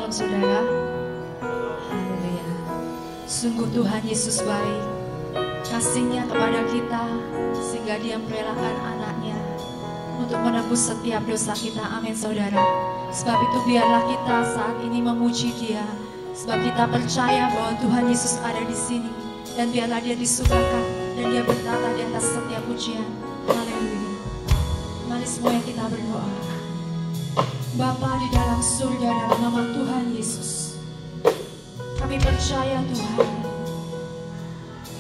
Shalom saudara. Haleluya. Sungguh Tuhan Yesus baik, kasih-Nya kepada kita sehingga Dia merelakan anaknya untuk menebus setiap dosa kita. Amin saudara. Sebab itu biarlah kita saat ini memuji Dia, sebab kita percaya bahwa Tuhan Yesus ada di sini, dan biarlah Dia disukakan dan Dia bertata di atas setiap pujian. Haleluya. Mari semua yang kita berdoa. Bapa di dalam surga, dalam nama Tuhan Yesus, kami percaya Tuhan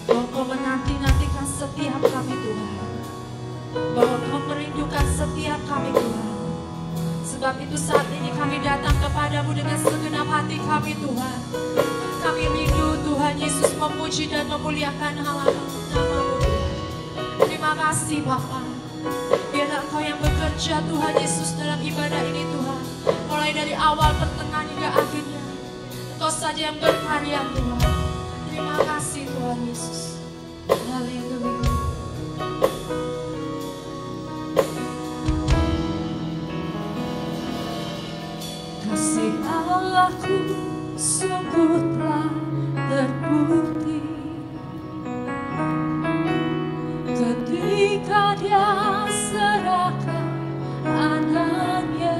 bahwa Kau menanti-nantikan setiap kami Tuhan, bahwa Kau merindukan setiap kami Tuhan. Sebab itu saat ini kami datang kepadamu dengan segenap hati kami Tuhan. Kami rindu Tuhan Yesus memuji dan memuliakan nama-Mu Tuhan. Terima kasih Bapa. Biarlah Engkau yang bekerja Tuhan Yesus dalam ibadah ini Tuhan, mulai dari awal, pertengahan hingga akhirnya. Engkau saja yang berkarya Tuhan. Terima kasih Tuhan Yesus. Haleluya. Kasih Allahku sungguh telah terbukti ketika Dia serahkan anaknya.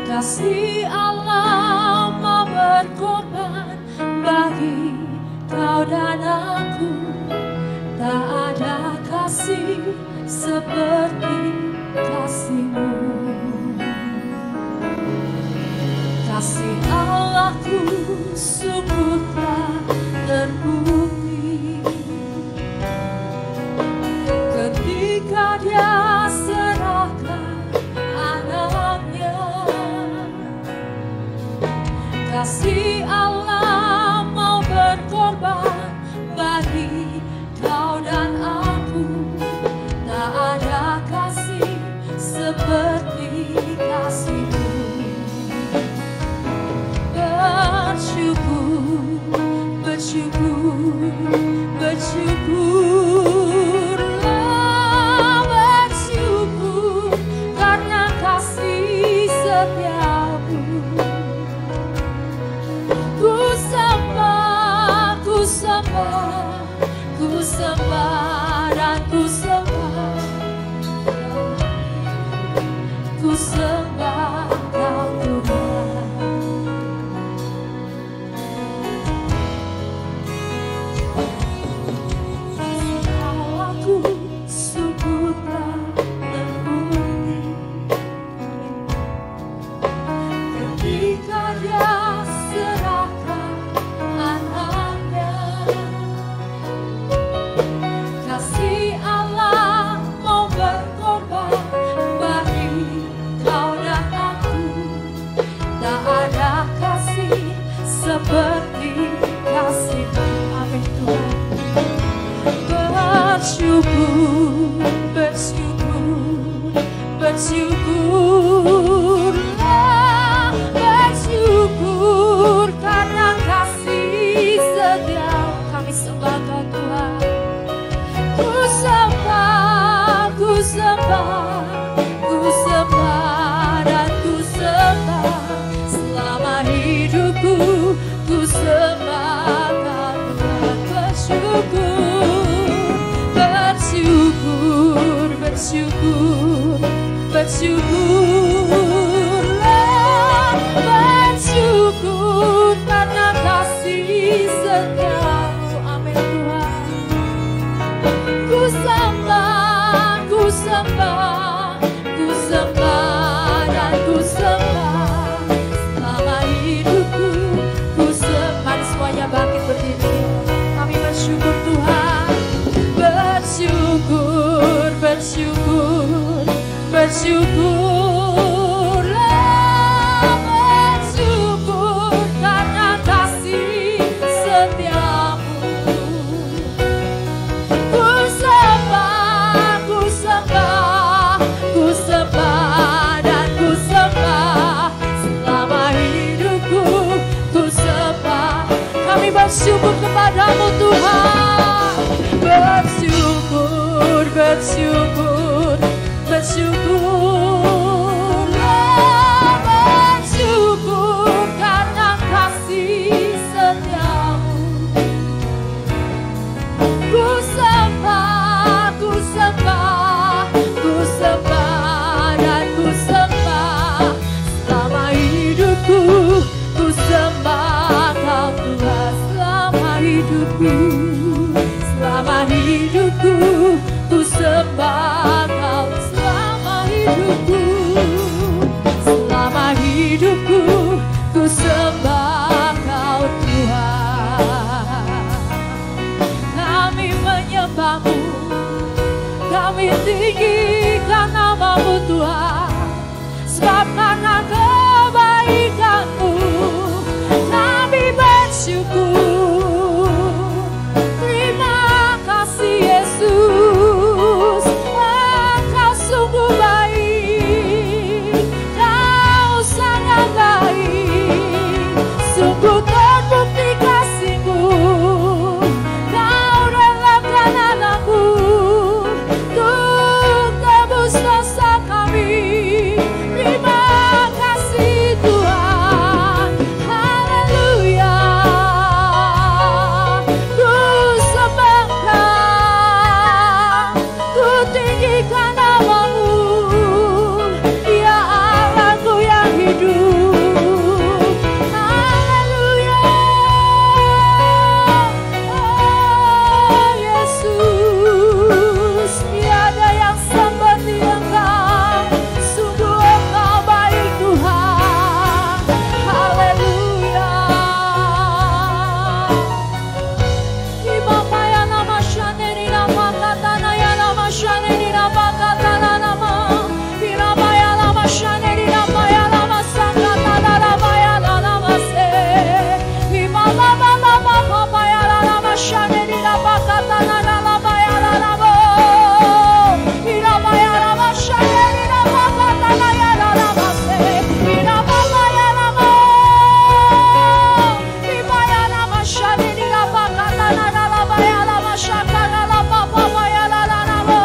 Kasih Allah mau berkorban bagi kau dan aku. Tak ada kasih seperti kasih-Mu. Kasih Allahku sungguh telah terbukti ketika Dia serahkan anaknya. Kasih Allah mau berkorban bagi kau dan aku. Tak ada kasih seperti kasih-Mu. Bersyukur, bersyukur, bersyukurlah, bersyukur karena kasih setiamu. Ku sembah, ku sembah, ku sembah dan ku sembah, ku sembah Kau Tuhan. Aku sungguh telah terbukti ketika Dia serahkan anaknya. Kasih Allah mau berkorban bagi kau dan aku. Tak ada kasih seperti kasih-Mu. Amin Tuhan. Bersyukur, bersyukur, bersyukurlah, bersyukur karena kasih setia. Kami sembah Kau Tuhan. Ku sembah, ku sembah, ku sembah dan ku sembah selama hidupku. Ku sembah Kau Tuhan. Bersyukur, bersyukur, bersyukurlah, bersyukur karena kasih setiamu. Amin Tuhan. Ku sembah, ku sembah, ku sembah dan ku sembah selama hidupku. Ku sembah. Mari semuanya bangkit berdiri. Kami bersyukur Tuhan. Bersyukur, bersyukur, bersyukurlah, bersyukur karena kasih setiamu. Ku sembah, ku sembah, ku sembah dan ku sembah selama hidupku. Ku sembah. Kami bersyukur kepadamu Tuhan. Bersyukur, bersyukur, bersyukur. hidupku, selama hidupku ku sembah Kau Tuhan. Kami menyembah-Mu, kami tinggikan nama-Mu Tuhan, sebab karena kebaikan-Mu kami bersyukur. Terima kasih Yesus, Engkau sungguh baik, Kau sangat baik, sungguh terbukti kasih-Mu. Kau relakan anakmu untuk tebus dosa kami. Terima kasih Tuhan, haleluya. Ku sembahkan, ku tinggikan nama-Mu, ya Allahku yang hidup. Haleluya. Oh Yesus, tiada yang seperti Engkau, sungguh Engkau baik Tuhan. Haleluya. Ibapaya nama shaneri nama katana ya nama shaneri nama katana nama. Irabaya nama shaneri nama ya nama sangkatana nama ya nama se. Ibababa nama papaya nama shaneri nama katana nama ya nama. Irabaya nama shaneri nama katana ya nama se. Irababa ya nama. Ibaya nama shaneri nama katana nama ya nama shakana nama papaya nama.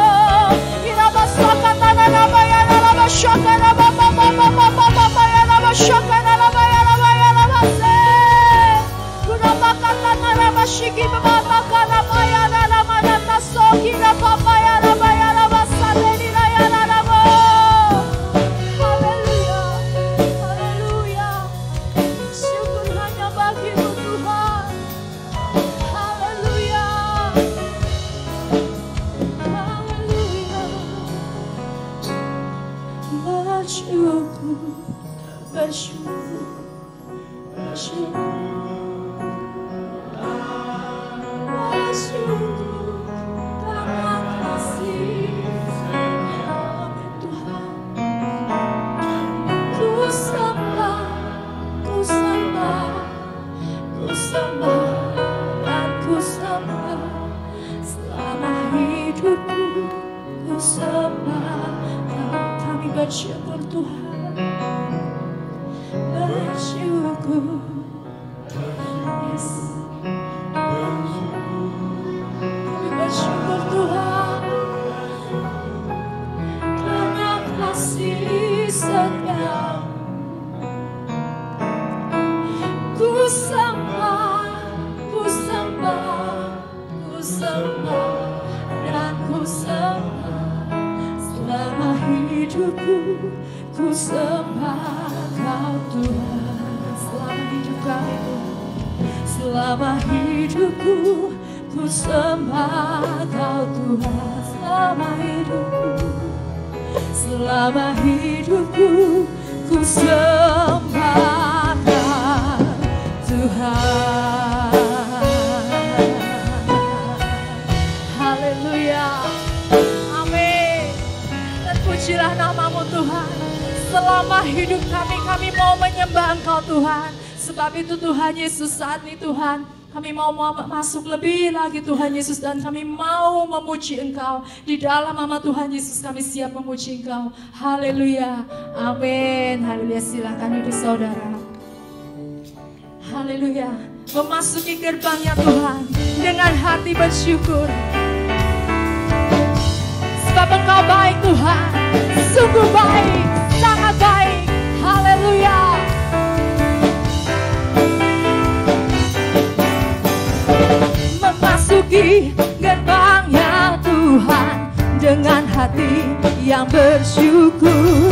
Irabasakatana nama ya nama shakana nama papaya nama shakana nama ya nama se. Kurabakatana nama shiki baba nama ya nama nata soki nama papaya nama ya nama saneni ya nama. Haleluya, haleluya. Syukur hanya bagi-Mu Tuhan. Haleluya, haleluya. Bersyukur, bersyukur, bersyukur. Bersyukur karena kasih-Mu Tuhan. Ku sembah, ku sembah, ku sembah, dan ku sembah. Selama hidupku ku sembah Kau. Kami bersyukur Tuhan, bersyukur. Yes. Kami bersyukur Tuhan karena kasih setia. Ku sembah, ku sembah, ku sembah, dan ku sembah. Selama hidupku ku sembah Kau Tuhan. Selama hidup kami Tuhan, selama hidupku ku sembah Kau Tuhan. Selama hidupku ku sembah Kau Tuhan. Haleluya, amin. Dan pujilah nama-Mu Tuhan. Selama hidup kami mau menyembah Engkau Tuhan. Sebab itu Tuhan Yesus, saat ini Tuhan, kami mau masuk lebih lagi Tuhan Yesus, dan kami mau memuji Engkau. Di dalam nama Tuhan Yesus kami siap memuji Engkau. Haleluya, amin. Haleluya, silakan duduk saudara. Haleluya, memasuki gerbangnya Tuhan dengan hati bersyukur. Sebab Engkau baik Tuhan, sungguh baik, sangat baik. Haleluya. Memasuki gerbangnya Tuhan dengan hati yang bersyukur,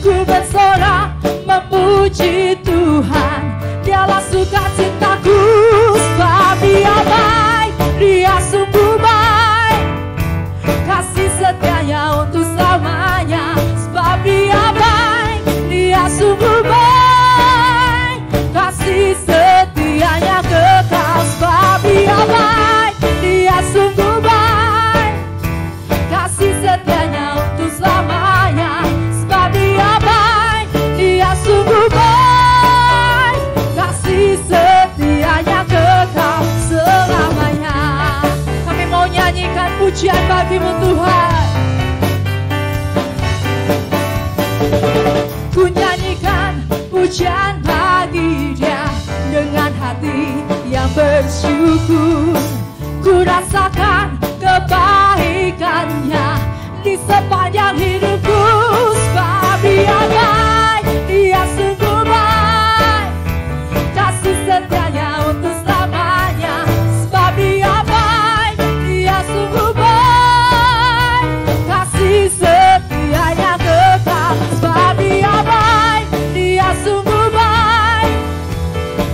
ku bersorak memuji Tuhan. Dialah sukacitaku, sebab Dia baik, Dia sungguh baik. Kasih setianya untuk selamanya, sebab bagimu Tuhan. Ku nyanyikan pujian bagi Dia dengan hati yang bersyukur. Ku rasakan kebaikannya di sepanjang hidupku. Sebab Dia baik, Dia sungguh baik, kasih setianya untuk selamanya. Sebab Dia baik, Dia sungguh baik, kasih setianya kekal. Sebab Dia baik, Dia sungguh baik,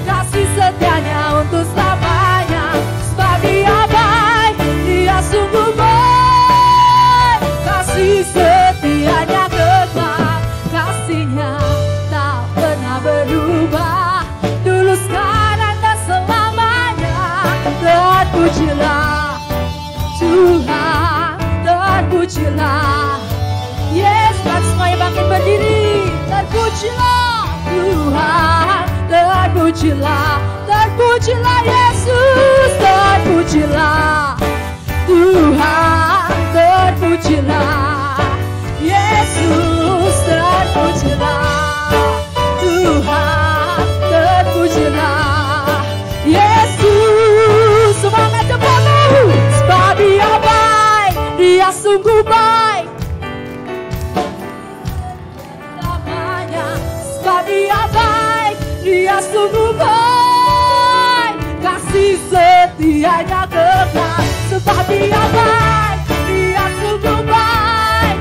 kasih setianya untuk selamanya. Sebab Dia baik, Dia sungguh baik, kasih setianya kekal. Kasihnya tak pernah berubah, dulu, sekarang, dan selamanya. Terpujilah Tuhan, terpujilah. Yes, kan semuanya bangkit berdiri. Terpujilah Tuhan, terpujilah, terpujilah Yesus, terpujilah Tuhan, terpujilah Yesus, terpujilah Tuhan, terpujilah Yesus. Semangat cepatmu. Sebab Dia baik, Dia sungguh baik, namanya. Sebab Dia baik, Dia sungguh baik, kasih setianya kekal. Sebab Dia baik, Dia sungguh baik,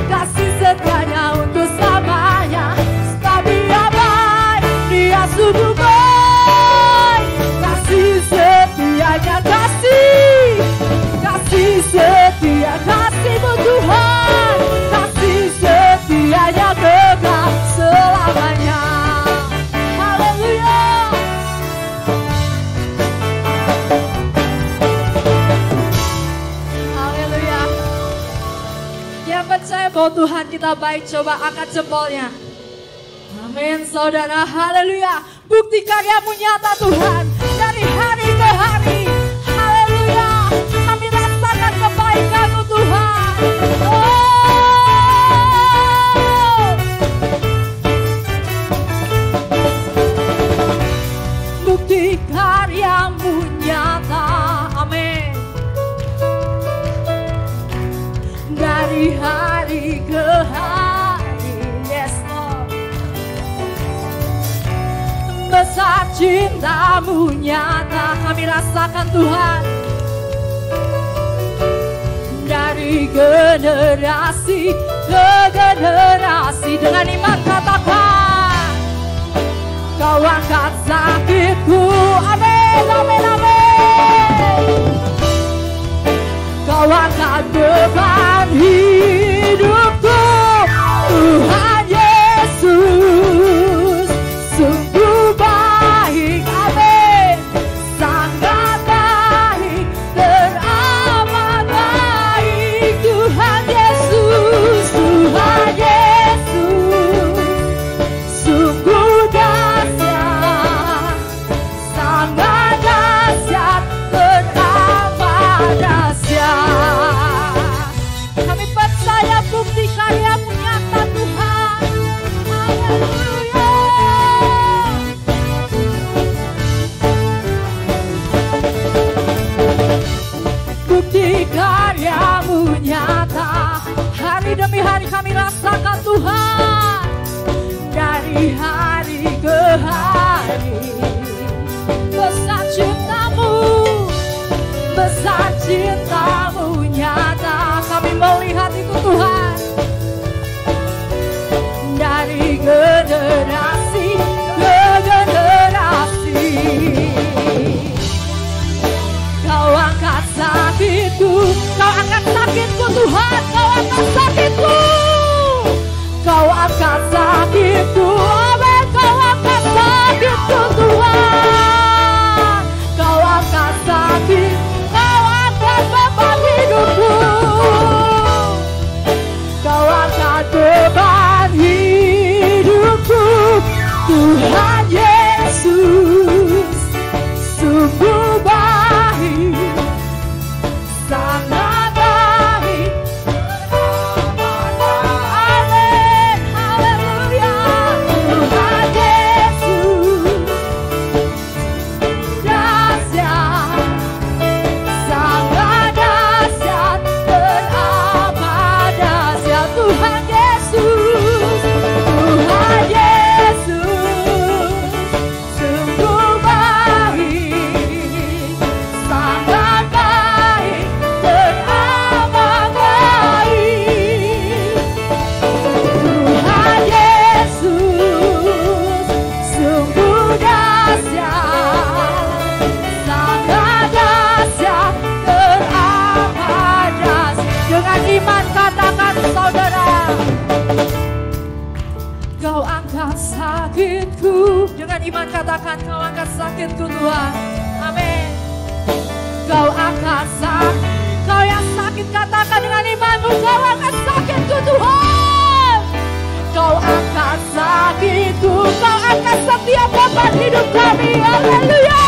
kasih setianya untuk selamanya. Sebab Dia baik, Dia sungguh baik, kasih setianya, kasih setia, kasih-Mu Tuhan, kasih setianya kekal selamanya. Haleluya. Haleluya. Yang percaya bahwa Tuhan kita baik, coba angkat jempolnya. Amin saudara, haleluya. Bukti karya-Mu nyata Tuhan, dari hari ke hari. Haleluya, kami rasakan kebaikan-Mu Tuhan. Bukti karya-Mu nyata, amin. Dari hari ke hari, yes Lord. Besar cinta-Mu nyata, kami rasakan Tuhan. Dari generasi ke generasi, dengan iman katakan, Kau angkat sakitku, amin, amin, amin. Kau angkat beban hidupku, Tuhan Yesus, sungguh baik, amin, sangat baik, teramat baik. Tuhan Yesus, Tuhan Yesus, sungguh dahsyat, sangat dahsyat, teramat dahsyat. Kami percaya bukti karya-Mu nyata Tuhan. Haleluya. Bukti karya-Mu nyata, hari demi hari kami rasakan Tuhan. Dari hari ke hari, besar cinta-Mu, besar cinta-Mu nyata. Kami melihat itu Tuhan. Dari generasi ke generasi, Kau angkat sakitku, Kau angkat sakitku Tuhan, Kau angkat sakitku, Kau angkat sakitku, amin, Kau angkat sakitku Tuhan, Kau angkat sakit, Kau angkat beban hidupku, Kau angkat beban hidupku, dengan iman katakan, Kau angkat sakitku Tuhan. Amin. Kau angkat sakit. Kau yang sakit katakan dengan imanmu, Kau angkat sakitku Tuhan. Kau angkat sakitku, Kau angkat setiap beban hidup kami. Haleluya.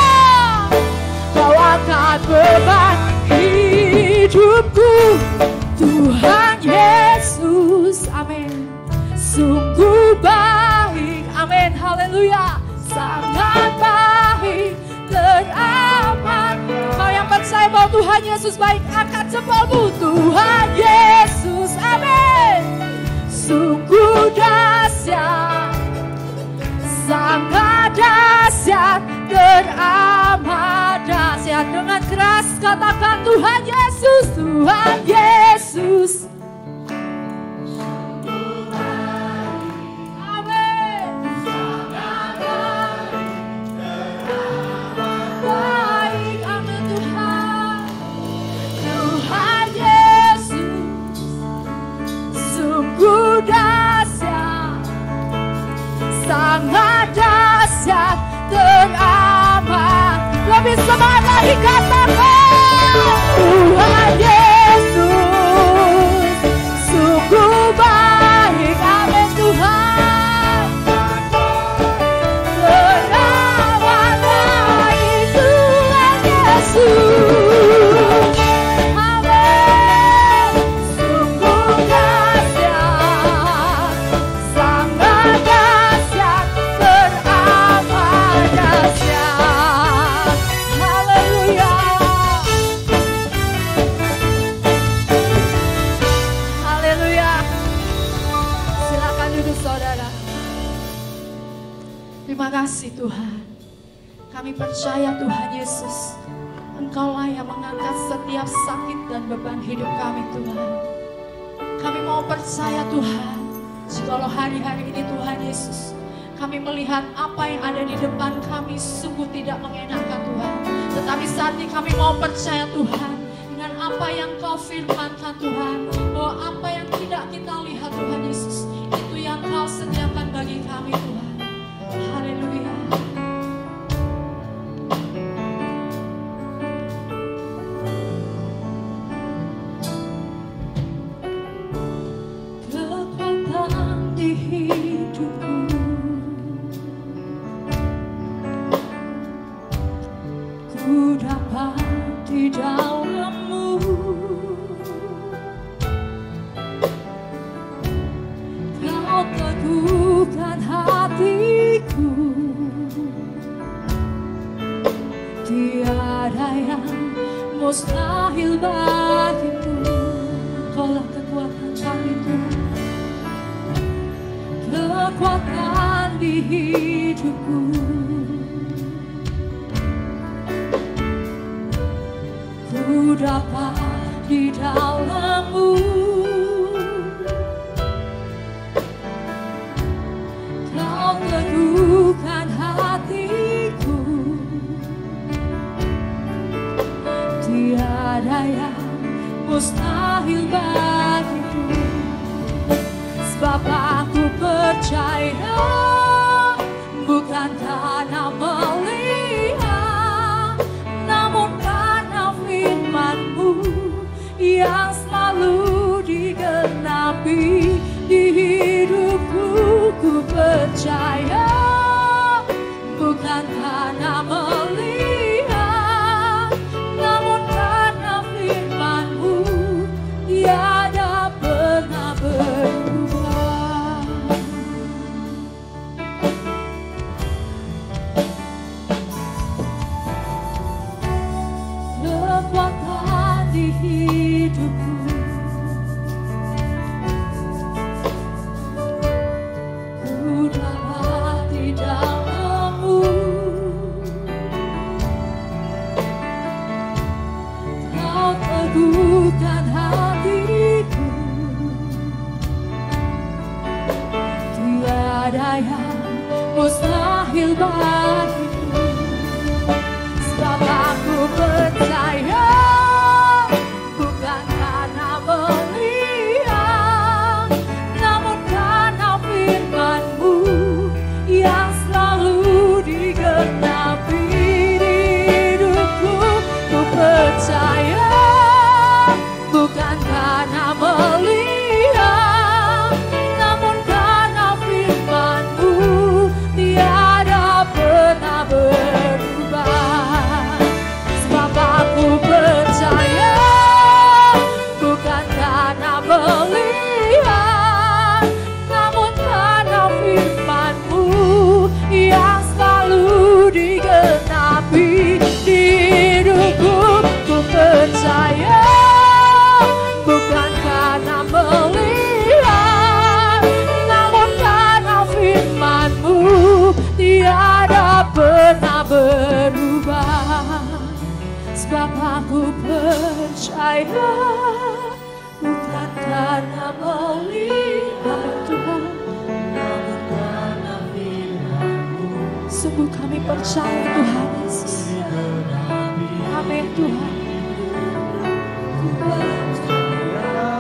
Kau angkat beban hidupku Tuhan Yesus. Amin. Sungguh baik. Amin. Haleluya. Sangat baik dan aman. Kau yang percaya bahwa Tuhan Yesus baik, angkat jempolmu. Tuhan Yesus. Amin. Sungguh dahsyat, sangat dahsyat dan amat dahsyat. Dengan keras katakan Tuhan Yesus, Tuhan Yesus. Amin. Baik, amin Tuhan. Tuhan Yesus, sungguh dahsyat, sangat dahsyat teramat. Lebih semangat lagi katakan Tuhan Yesus, sungguh baik. Amin Tuhan. Teramat baik Tuhan Yesus. Amin. Sungguh dahsyat, sangat dahsyat, teramat dahsyat. Haleluya. Haleluya. Silakan duduk saudara. Terima kasih Tuhan. Kami percaya Tuhan Yesus, Engkaulah yang mengangkat setiap sakit dan beban hidup kami Tuhan. Kami mau percaya Tuhan, jikalau hari-hari ini Tuhan Yesus, kami melihat apa yang ada di depan kami sungguh tidak mengenakan Tuhan. Tetapi saat ini kami mau percaya Tuhan, dengan apa yang Kau firmankan Tuhan, bahwa apa yang tidak kita lihat Tuhan Yesus, itu yang Kau sediakan bagi kami Tuhan. Haleluya. Kekuatan di hidupku, ku dapat di dalam-Mu. Kau teguhkan hatiku, tiada yang mustahil bagimu. Kaulah kekuatan kami Tuhan, kekuatan di hidupku. Ku dapat di dalam-Mu. Kau teguhkan hatiku, tiada yang mustahil bagimu. Sebab aku percaya, bukan karena melihat, namun karena firman-Mu yang selalu digenapi di hidupku. Ku percaya, bukan karena melihat, namun karena firman-Mu tiada pernah berubah. Kekuatan di hidupku, ku dapat di dalam-Mu. Kau teguhkan hatiku, tiada yang mustahil bagimu. Sebab aku percaya, bukan karena melihat, namun karena firman-Mu yang selalu Sebab aku percaya bukan karena melihat Tuhan, namun karena firman-Mu. Sungguh kami percaya Tuhan Yesus. Amin Tuhan. Ku percaya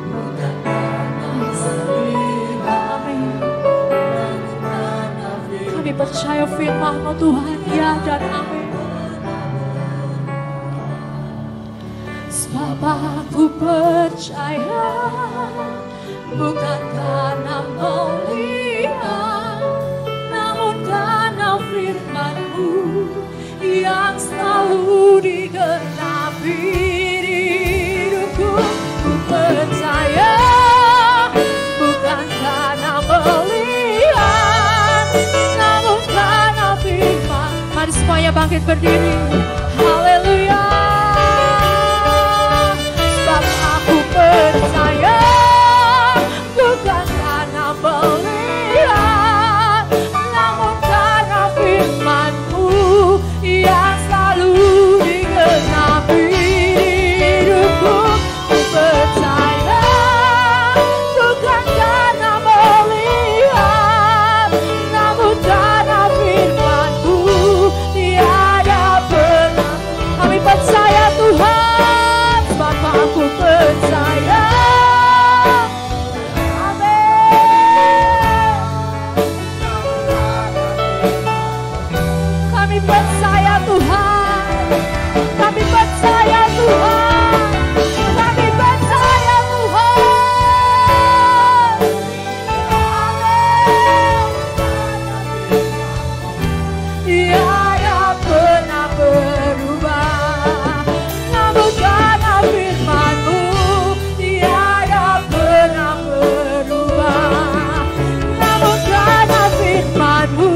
bukan karena melihat, amin, namun karena firman-Mu. Kami percaya firman-Mu Tuhan, ya dan amin. Sebab aku percaya bukan karena melihat, namun karena firman-Mu yang selalu digenapi di hidupku. Ku percaya bukan karena melihat, namun karena firman. Mari semuanya bangkit berdiri. Haleluya. Percaya bukan karena melihat, namun karena firman-Mu yang selalu digenapi hidupku. Ku percaya bukan karena melihat, namun karena firman-Mu tiada pernah. Kami percaya Tuhan, sebab aku percaya. Kami percaya Tuhan, kami percaya Tuhan, kami percaya Tuhan. Amin. Tiada pernah berubah, namun karena firman-Mu tiada pernah berubah, namun karena firman-Mu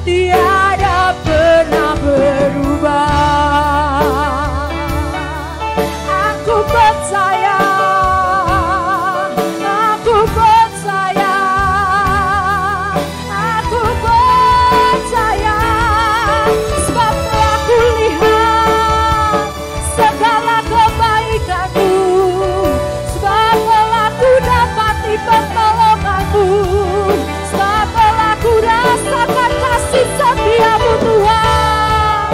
tiada pernah berubah. Aku percaya, aku percaya, aku percaya, sebab telah kulihat segala kebaikan-Mu, sebab telah ku dapati pertolongan-Mu, sebab telah ku rasakan kasih setia-Mu Tuhan.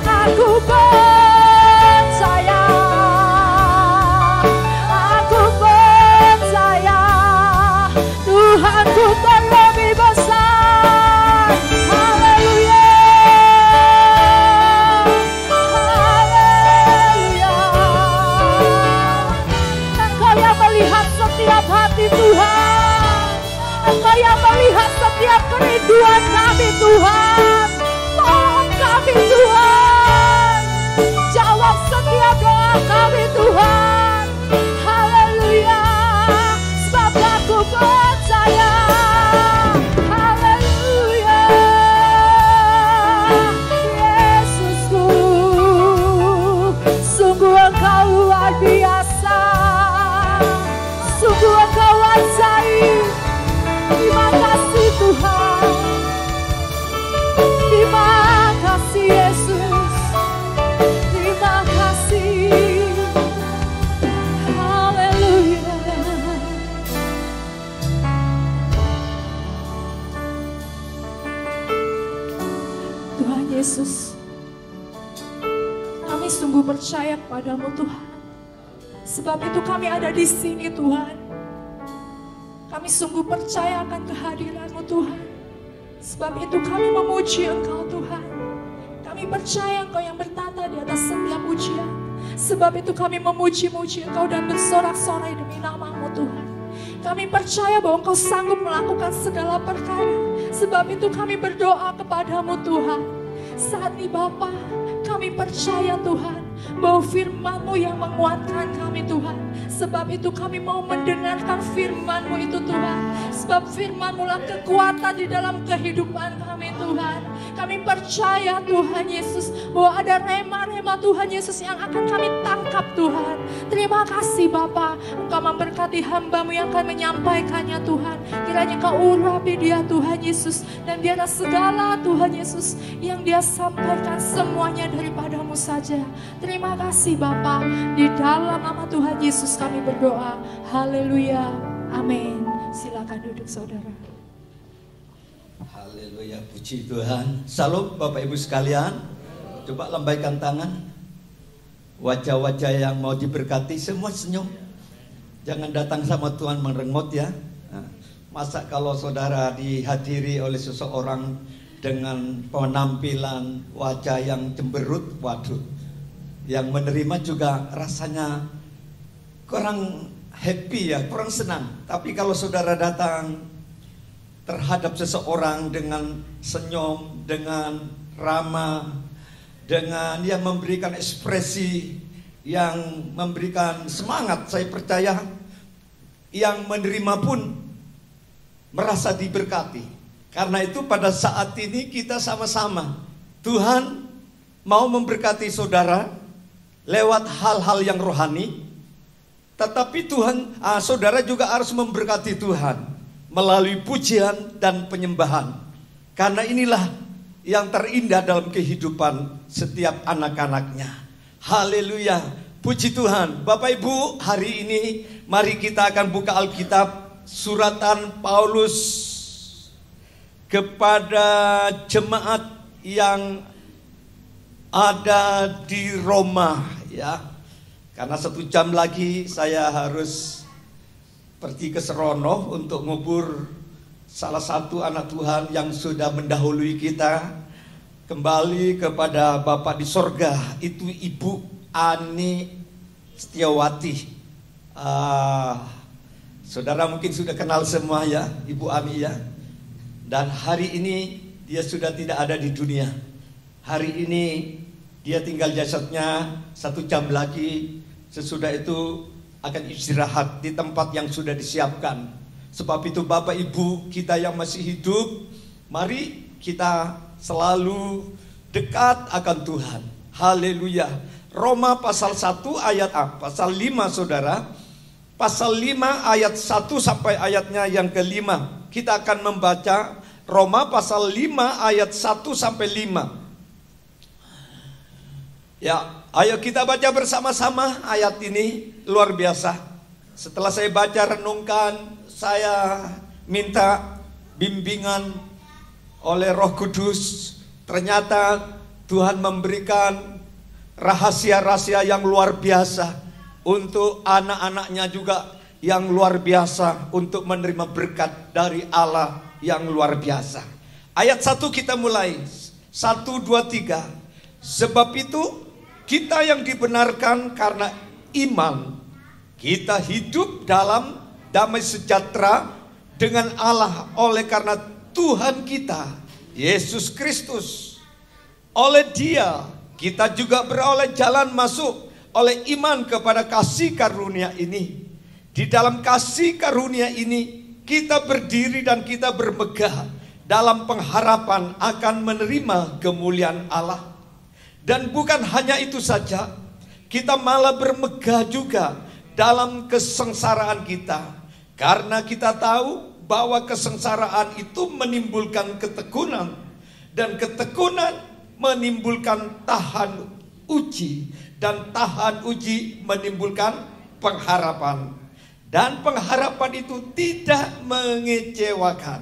Aku percaya, aku percaya Tuhanku terlebih besar. Haleluya, haleluya. Engkau yang melihat setiap hati Tuhan, Engkau yang melihat setiap kerinduan kami Tuhan. Tolong kami Tuhan, jawab setiap doa kami Tuhan. Haleluya, sebab aku percaya. Haleluya, Yesusku, sungguh Engkau luar biasa, sungguh Engkau ajaib. Terima kasih Tuhan, terima kasih Yesus, terima kasih. Haleluya. Tuhan Yesus, kami sungguh percaya kepadamu Tuhan. Sebab itu kami ada di sini Tuhan. Kami sungguh percaya akan kehadiran-Mu Tuhan. Sebab itu kami memuji Engkau Tuhan. Kami percaya Engkau yang bertata di atas setiap pujian. Sebab itu kami memuji-muji Engkau dan bersorak-sorai demi nama-Mu Tuhan. Kami percaya bahwa Engkau sanggup melakukan segala perkara. Sebab itu kami berdoa kepadamu Tuhan. Saat ini Bapa, kami percaya Tuhan bahwa firman-Mu yang menguatkan kami Tuhan. Sebab itu kami mau mendengarkan firman-Mu itu Tuhan. Sebab firman-Mu lah kekuatan di dalam kehidupan kami Tuhan. Kami percaya Tuhan Yesus bahwa ada rema-rema Tuhan Yesus yang akan kami tangkap Tuhan. Terima kasih Bapa, Engkau memberkati hamba-Mu yang akan menyampaikannya Tuhan. Kiranya Kau urapi dia Tuhan Yesus, dan biarlah segala Tuhan Yesus yang dia sampaikan semuanya daripada-Mu saja. Terima kasih Bapa, di dalam nama Tuhan Yesus kami berdoa. Haleluya, amin. Silakan duduk saudara. Haleluya, puji Tuhan. Salam Bapak Ibu sekalian. Coba lambaikan tangan. Wajah-wajah yang mau diberkati semua senyum. Jangan datang sama Tuhan merengut ya. Masa kalau saudara dihadiri oleh seseorang dengan penampilan wajah yang cemberut, waduh, yang menerima juga rasanya kurang happy ya, kurang senang. Tapi kalau saudara datang terhadap seseorang dengan senyum, dengan ramah, dengan yang memberikan ekspresi, yang memberikan semangat, saya percaya yang menerima pun merasa diberkati. Karena itu pada saat ini kita sama-sama, Tuhan mau memberkati saudara lewat hal-hal yang rohani. Tetapi Tuhan, saudara juga harus memberkati Tuhan melalui pujian dan penyembahan. Karena inilah yang terindah dalam kehidupan setiap anak-anaknya. Haleluya, puji Tuhan. Bapak Ibu, hari ini mari kita akan buka Alkitab, suratan Paulus kepada jemaat yang ada di Roma ya. Karena 1 jam lagi saya harus pergi ke Serono untuk ngubur salah satu anak Tuhan yang sudah mendahului kita kembali kepada Bapa di sorga. Itu Ibu Ani Setiawati. Saudara mungkin sudah kenal semua ya, Ibu Ami ya. Dan hari ini dia sudah tidak ada di dunia. Hari ini dia tinggal jasadnya 1 jam lagi. Sesudah itu akan istirahat di tempat yang sudah disiapkan. Sebab itu Bapak Ibu kita yang masih hidup, mari kita selalu dekat akan Tuhan. Haleluya. Roma pasal 1 ayat pasal 5 saudara. Pasal 5 ayat 1 sampai ayatnya yang kelima. Kita akan membaca Roma pasal 5 ayat 1 sampai 5. Ya, ayo kita baca bersama-sama ayat ini, luar biasa. Setelah saya baca renungkan, saya minta bimbingan oleh Roh Kudus. Ternyata Tuhan memberikan rahasia-rahasia yang luar biasa untuk anak-anaknya juga yang luar biasa untuk menerima berkat dari Allah yang luar biasa. Ayat 1 kita mulai. 1, 2, 3. Sebab itu kita yang dibenarkan karena iman, kita hidup dalam damai sejahtera dengan Allah oleh karena Tuhan kita Yesus Kristus. Oleh Dia kita juga beroleh jalan masuk oleh iman kepada kasih karunia ini. Di dalam kasih karunia ini kita berdiri dan kita bermegah dalam pengharapan akan menerima kemuliaan Allah. Dan bukan hanya itu saja, kita malah bermegah juga dalam kesengsaraan kita. Karena kita tahu bahwa kesengsaraan itu menimbulkan ketekunan, dan ketekunan menimbulkan tahan uji, dan tahan uji menimbulkan pengharapan. Dan pengharapan itu tidak mengecewakan,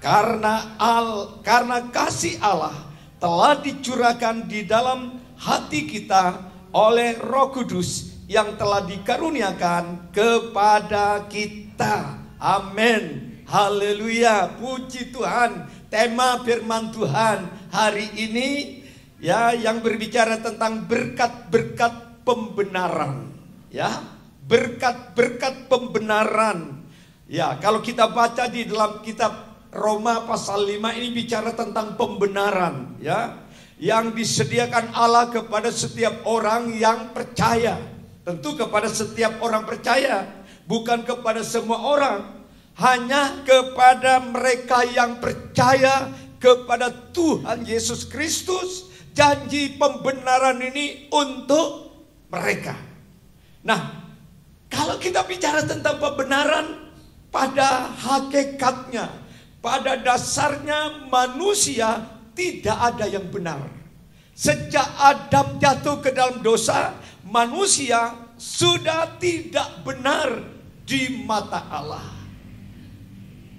karena kasih Allah telah dicurahkan di dalam hati kita oleh Roh Kudus yang telah dikaruniakan kepada kita. Amin. Haleluya. Puji Tuhan. Tema firman Tuhan hari ini ya, yang berbicara tentang berkat-berkat pembenaran. Ya, berkat-berkat pembenaran. Ya, kalau kita baca di dalam kitab Roma pasal 5 ini bicara tentang pembenaran, ya. yang disediakan Allah kepada setiap orang yang percaya. Tentu kepada setiap orang percaya, bukan kepada semua orang. Hanya kepada mereka yang percaya kepada Tuhan Yesus Kristus, janji pembenaran ini untuk mereka. Nah, kalau kita bicara tentang pembenaran, pada hakikatnya, pada dasarnya manusia tidak ada yang benar. Sejak Adam jatuh ke dalam dosa, manusia sudah tidak benar di mata Allah.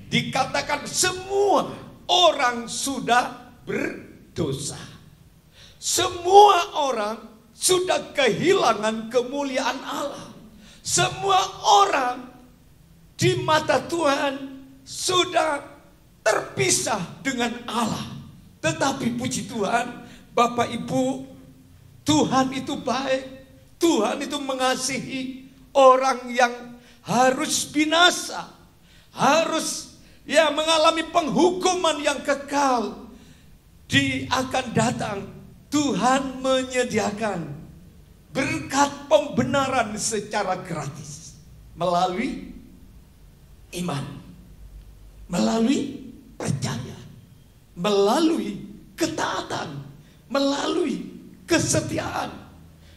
Dikatakan semua orang sudah berdosa. Semua orang sudah kehilangan kemuliaan Allah. Semua orang di mata Tuhan sudah terpisah dengan Allah. Tetapi puji Tuhan, Bapak Ibu, Tuhan itu baik. Tuhan itu mengasihi orang yang harus binasa, harus mengalami penghukuman yang kekal. Akan datang, Tuhan menyediakan berkat pembenaran secara gratis melalui iman, melalui percaya, melalui ketaatan, melalui kesetiaan,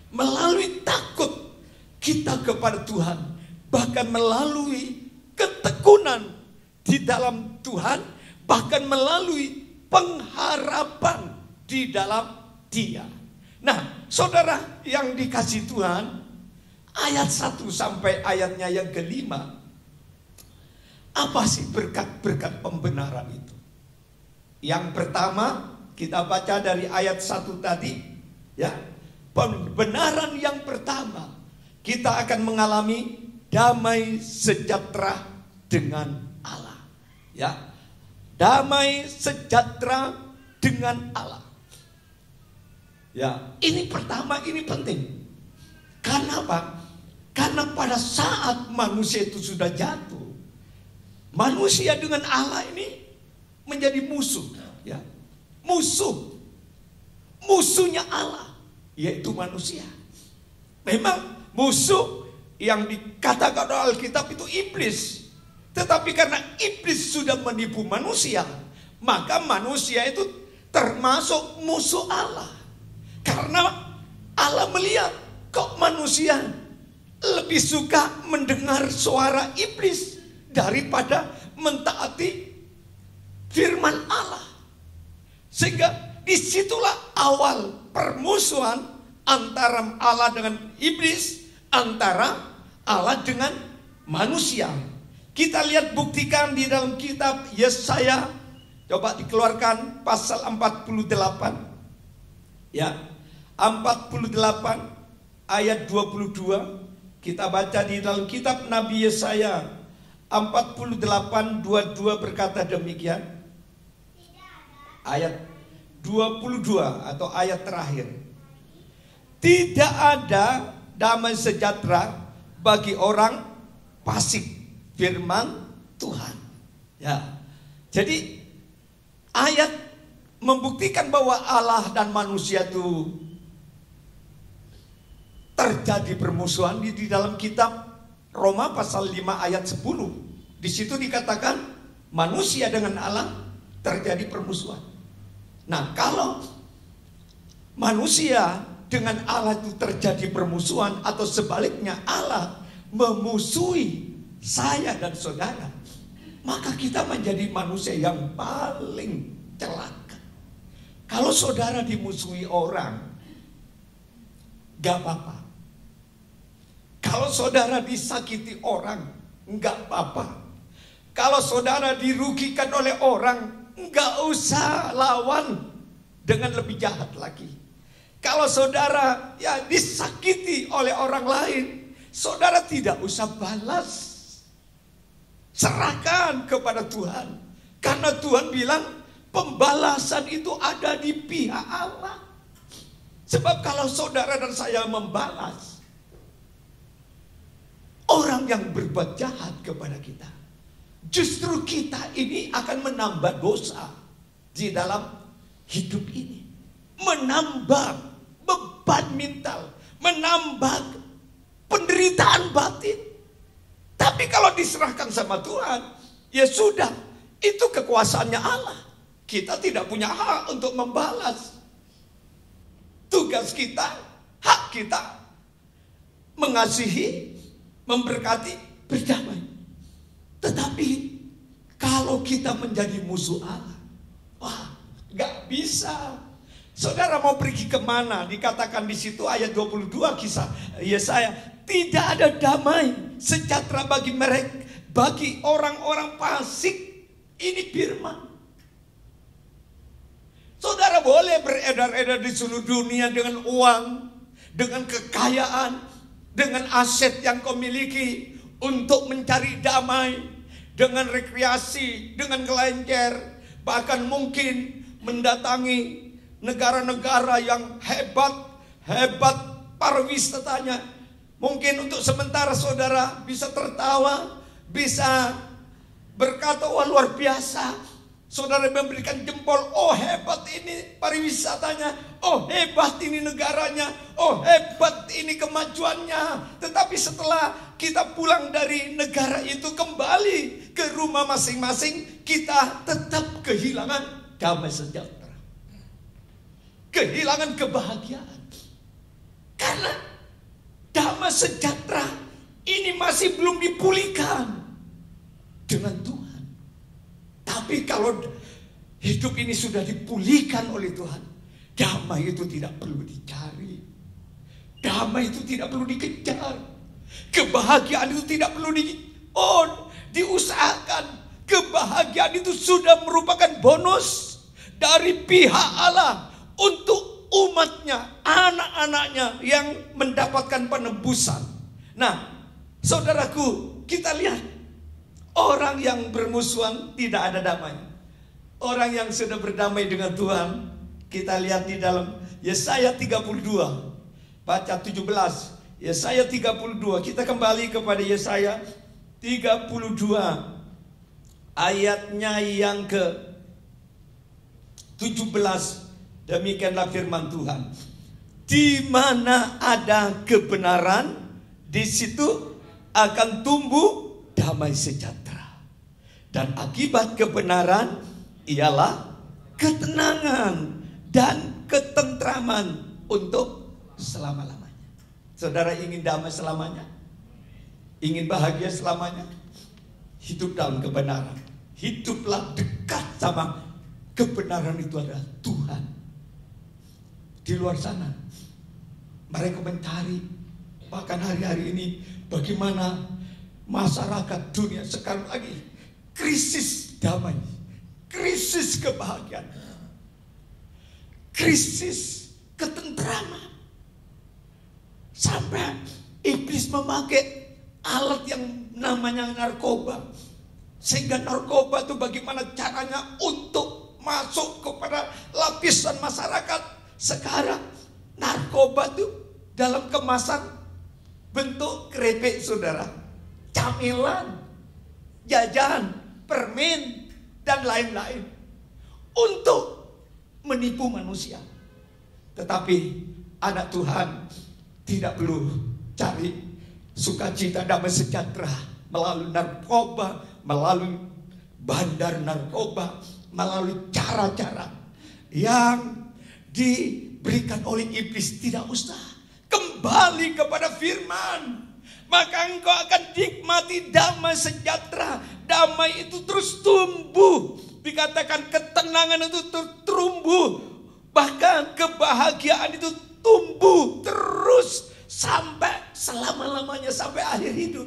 melalui takut kita kepada Tuhan, bahkan melalui ketekunan di dalam Tuhan, bahkan melalui pengharapan di dalam Dia. Nah, saudara yang dikasih Tuhan, ayat 1 sampai ayatnya yang kelima, apa sih berkat-berkat pembenaran itu? Yang pertama, kita baca dari ayat 1 tadi, ya. Pembenaran yang pertama, kita akan mengalami damai sejahtera dengan Allah. Ya. Damai sejahtera dengan Allah. Ya, ini pertama, ini penting. Karena apa? Karena pada saat manusia itu sudah jatuh, manusia dengan Allah ini menjadi musuh, ya. Musuhnya Allah, yaitu manusia. Memang musuh yang dikatakan oleh Alkitab itu iblis. Tetapi karena iblis sudah menipu manusia, maka manusia itu termasuk musuh Allah. Karena Allah melihat kok manusia lebih suka mendengar suara iblis daripada mentaati firman Allah. Sehingga disitulah awal permusuhan antara Allah dengan iblis, antara Allah dengan manusia. Kita lihat, buktikan di dalam kitab Yesaya. Coba dikeluarkan pasal 48. Ya, 48 ayat 22. Kita baca di dalam kitab Nabi Yesaya 48:22 berkata demikian. Ayat 22 atau ayat terakhir. Tidak ada damai sejahtera bagi orang fasik, firman Tuhan. Ya. Jadi ayat membuktikan bahwa Allah dan manusia itu terjadi permusuhan di dalam kitab Roma pasal 5 ayat 10. Di situ dikatakan manusia dengan Allah terjadi permusuhan. Nah, kalau manusia dengan Allah itu terjadi permusuhan, atau sebaliknya Allah memusuhi saya dan saudara, maka kita menjadi manusia yang paling celaka. Kalau saudara dimusuhi orang, gak apa-apa. Kalau saudara disakiti orang, gak apa-apa. Kalau saudara dirugikan oleh orang, gak usah lawan dengan lebih jahat lagi. Kalau saudara disakiti oleh orang lain, saudara tidak usah balas. Serahkan kepada Tuhan. Karena Tuhan bilang pembalasan itu ada di pihak Allah. Sebab kalau saudara dan saya membalas orang yang berbuat jahat kepada kita, justru kita ini akan menambah dosa di dalam hidup ini. menambah beban mental, menambah penderitaan batin. Tapi kalau diserahkan sama Tuhan, ya sudah, itu kekuasaannya Allah. Kita tidak punya hak untuk membalas. Tugas kita, hak kita, mengasihi, memberkati, berdamai. Tetapi kalau kita menjadi musuh Allah, wah, gak bisa. Saudara mau pergi kemana? Dikatakan di situ ayat 22 kisah Yesaya, tidak ada damai sejahtera bagi mereka, bagi orang-orang fasik. Ini firman. Saudara boleh beredar-edar di seluruh dunia dengan uang, dengan kekayaan, dengan aset yang kau miliki untuk mencari damai, dengan rekreasi, dengan kelencer, bahkan mungkin mendatangi negara-negara yang hebat pariwisatanya. Mungkin untuk sementara saudara bisa tertawa, bisa berkata, wah luar biasa. Saudara memberikan jempol, oh hebat ini pariwisatanya, oh hebat ini negaranya, oh hebat ini kemajuannya. Tetapi setelah kita pulang dari negara itu kembali ke rumah masing-masing, kita tetap kehilangan damai sejahtera, kehilangan kebahagiaan. Karena damai sejahtera ini masih belum dipulihkan dengan Tuhan. Tapi kalau hidup ini sudah dipulihkan oleh Tuhan, damai itu tidak perlu dicari, damai itu tidak perlu dikejar, kebahagiaan itu tidak perlu diusahakan. Kebahagiaan itu sudah merupakan bonus dari pihak Allah untuk umatnya, anak-anaknya yang mendapatkan penebusan. Nah, saudaraku, kita lihat orang yang bermusuhan tidak ada damai. Orang yang sudah berdamai dengan Tuhan, kita lihat di dalam Yesaya 32, baca 17. Yesaya 32, kita kembali kepada Yesaya 32, ayatnya yang ke 17. Demikianlah firman Tuhan. Di mana ada kebenaran, di situ akan tumbuh damai sejahtera. Dan akibat kebenaran ialah ketenangan dan ketentraman untuk selama-lamanya. Saudara ingin damai selamanya? Ingin bahagia selamanya? Hidup dalam kebenaran. Hiduplah dekat sama kebenaran, itu adalah Tuhan. Di luar sana mereka mencari, bahkan hari-hari ini bagaimana masyarakat dunia sekarang lagi krisis damai, krisis kebahagiaan, krisis ketentraman. Sampai iblis memakai alat yang namanya narkoba. Sehingga narkoba itu bagaimana caranya untuk masuk kepada lapisan masyarakat. Sekarang narkoba itu dalam kemasan bentuk keripik, saudara, camilan, jajan, permen, dan lain-lain untuk menipu manusia. Tetapi anak Tuhan tidak perlu cari sukacita damai sejahtera melalui narkoba, melalui bandar narkoba, melalui cara-cara yang diberikan oleh iblis. Tidak usah, kembali kepada firman, maka engkau akan nikmati damai sejahtera. Damai itu terus tumbuh. Dikatakan ketenangan itu tumbuh, bahkan kebahagiaan itu tumbuh terus sampai selama-lamanya, sampai akhir hidup.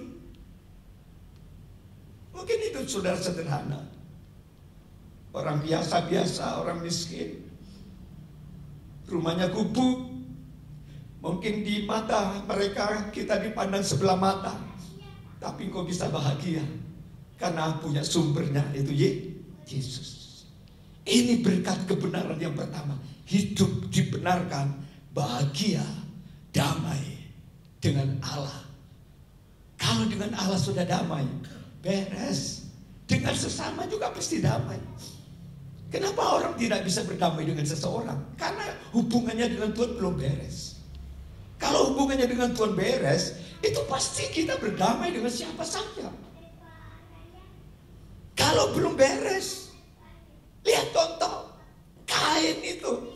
Mungkin hidup saudara sederhana, orang biasa-biasa, orang miskin, rumahnya gubuk. Mungkin di mata mereka kita dipandang sebelah mata, tapi engkau bisa bahagia karena punya sumbernya, itu Yesus. Ini berkat kebenaran yang pertama. Hidup dibenarkan, bahagia, damai dengan Allah. Kalau dengan Allah sudah damai, beres. Dengan sesama juga pasti damai. Kenapa orang tidak bisa berdamai dengan seseorang? Karena hubungannya dengan Tuhan belum beres. Kalau hubungannya dengan Tuhan beres, itu pasti kita berdamai dengan siapa saja. Kalau belum beres, lihat contoh, Kain itu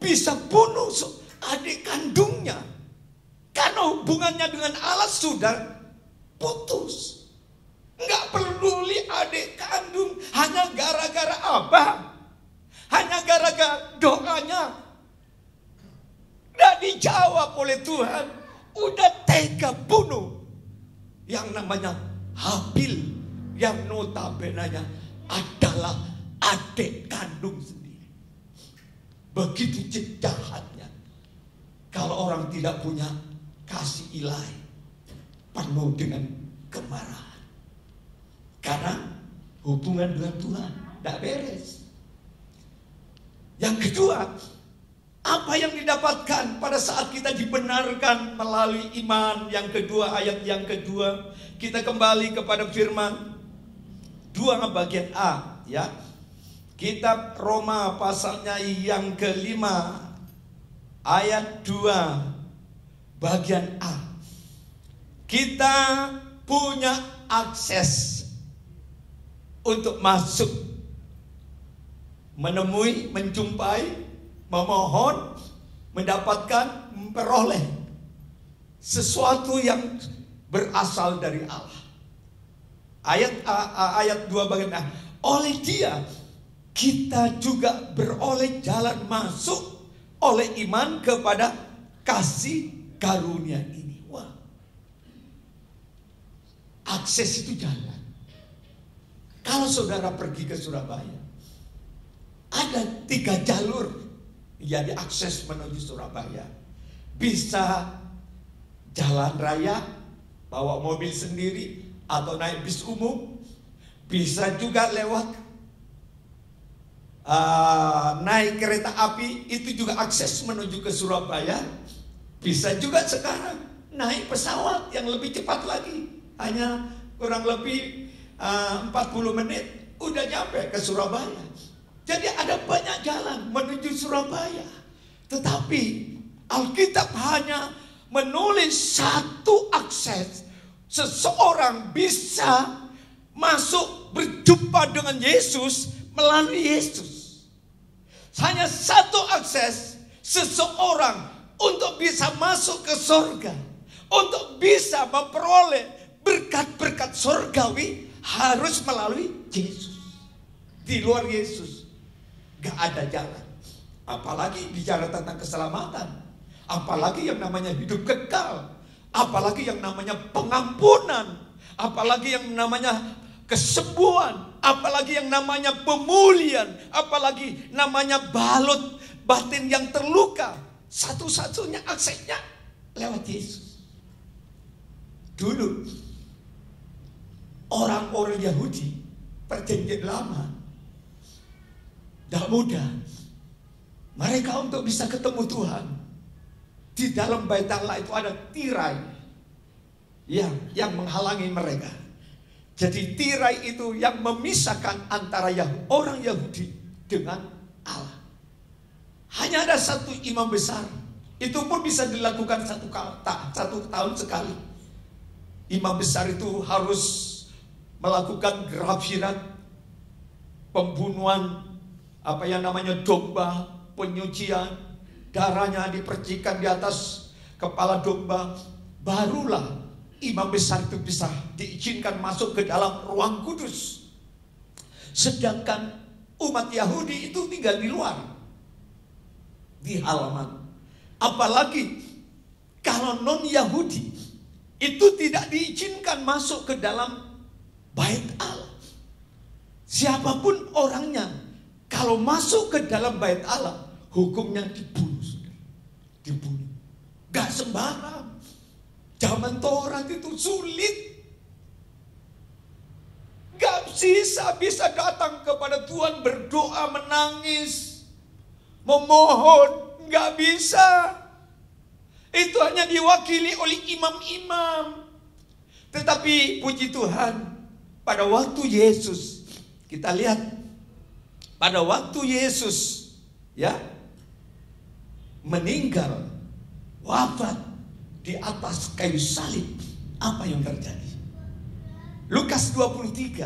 bisa bunuh adik kandungnya karena hubungannya dengan Allah sudah putus. Enggak peduli adik kandung, hanya gara-gara apa? Hanya gara-gara doanya tidak dijawab oleh Tuhan, udah tega bunuh yang namanya Habil, yang notabene adalah adik kandung sendiri. Begitu jahatnya kalau orang tidak punya kasih ilahi, penuh dengan kemarahan. Karena hubungan dengan Tuhan tidak beres. Yang kedua, apa yang didapatkan pada saat kita dibenarkan melalui iman? Yang kedua, ayat yang kedua, kita kembali kepada firman 2 bagian A, ya. Kitab Roma pasalnya yang kelima, ayat 2 bagian A. Kita punya akses untuk masuk, menemui, menjumpai, memohon, mendapatkan, memperoleh sesuatu yang berasal dari Allah. Ayat 2 bagian A. Oleh Dia kita juga beroleh jalan masuk oleh iman kepada kasih karunia ini. Wah, akses itu jalan. Kalau saudara pergi ke Surabaya, ada 3 jalur yang diakses menuju Surabaya. Bisa jalan raya, bawa mobil sendiri, atau naik bis umum. Bisa juga lewat naik kereta api, itu juga akses menuju ke Surabaya. Bisa juga sekarang naik pesawat yang lebih cepat lagi, hanya kurang lebih 40 menit udah nyampe ke Surabaya. Jadi ada banyak jalan menuju Surabaya. Tetapi Alkitab hanya menulis satu akses. Seseorang bisa masuk berjumpa dengan Yesus melalui Yesus. Hanya satu akses seseorang untuk bisa masuk ke surga, untuk bisa memperoleh berkat-berkat surgawi, harus melalui Yesus. Di luar Yesus gak ada jalan. Apalagi bicara tentang keselamatan, apalagi yang namanya hidup kekal, apalagi yang namanya pengampunan, apalagi yang namanya kesembuhan, apalagi yang namanya pemulihan, apalagi namanya balut batin yang terluka. Satu-satunya aksesnya lewat Yesus. Dulu orang-orang Yahudi perjanjian lama tidak mudah mereka untuk bisa ketemu Tuhan. Di dalam bait Allah itu ada tirai yang menghalangi mereka. Jadi tirai itu yang memisahkan antara orang Yahudi dengan Allah. Hanya ada satu imam besar. Itu pun bisa dilakukan satu tahun sekali. Imam besar itu harus melakukan grafirat, pembunuhan, apa yang namanya domba, penyucian, darahnya dipercikan di atas kepala domba. Barulah imam besar itu bisa diizinkan masuk ke dalam ruang kudus. Sedangkan umat Yahudi itu tinggal di luar, di halaman. Apalagi kalau non-Yahudi itu tidak diizinkan masuk ke dalam bait Allah. Siapapun orangnya, kalau masuk ke dalam bait Allah, hukumnya dibunuh. Dibunuh. Gak sembarang. Zaman Taurat itu sulit. Gak bisa datang kepada Tuhan, berdoa, menangis, memohon. Gak bisa. Itu hanya diwakili oleh imam-imam. Tetapi puji Tuhan, pada waktu Yesus, kita lihat pada waktu Yesus meninggal, wafat di atas kayu salib, apa yang terjadi? Lukas 23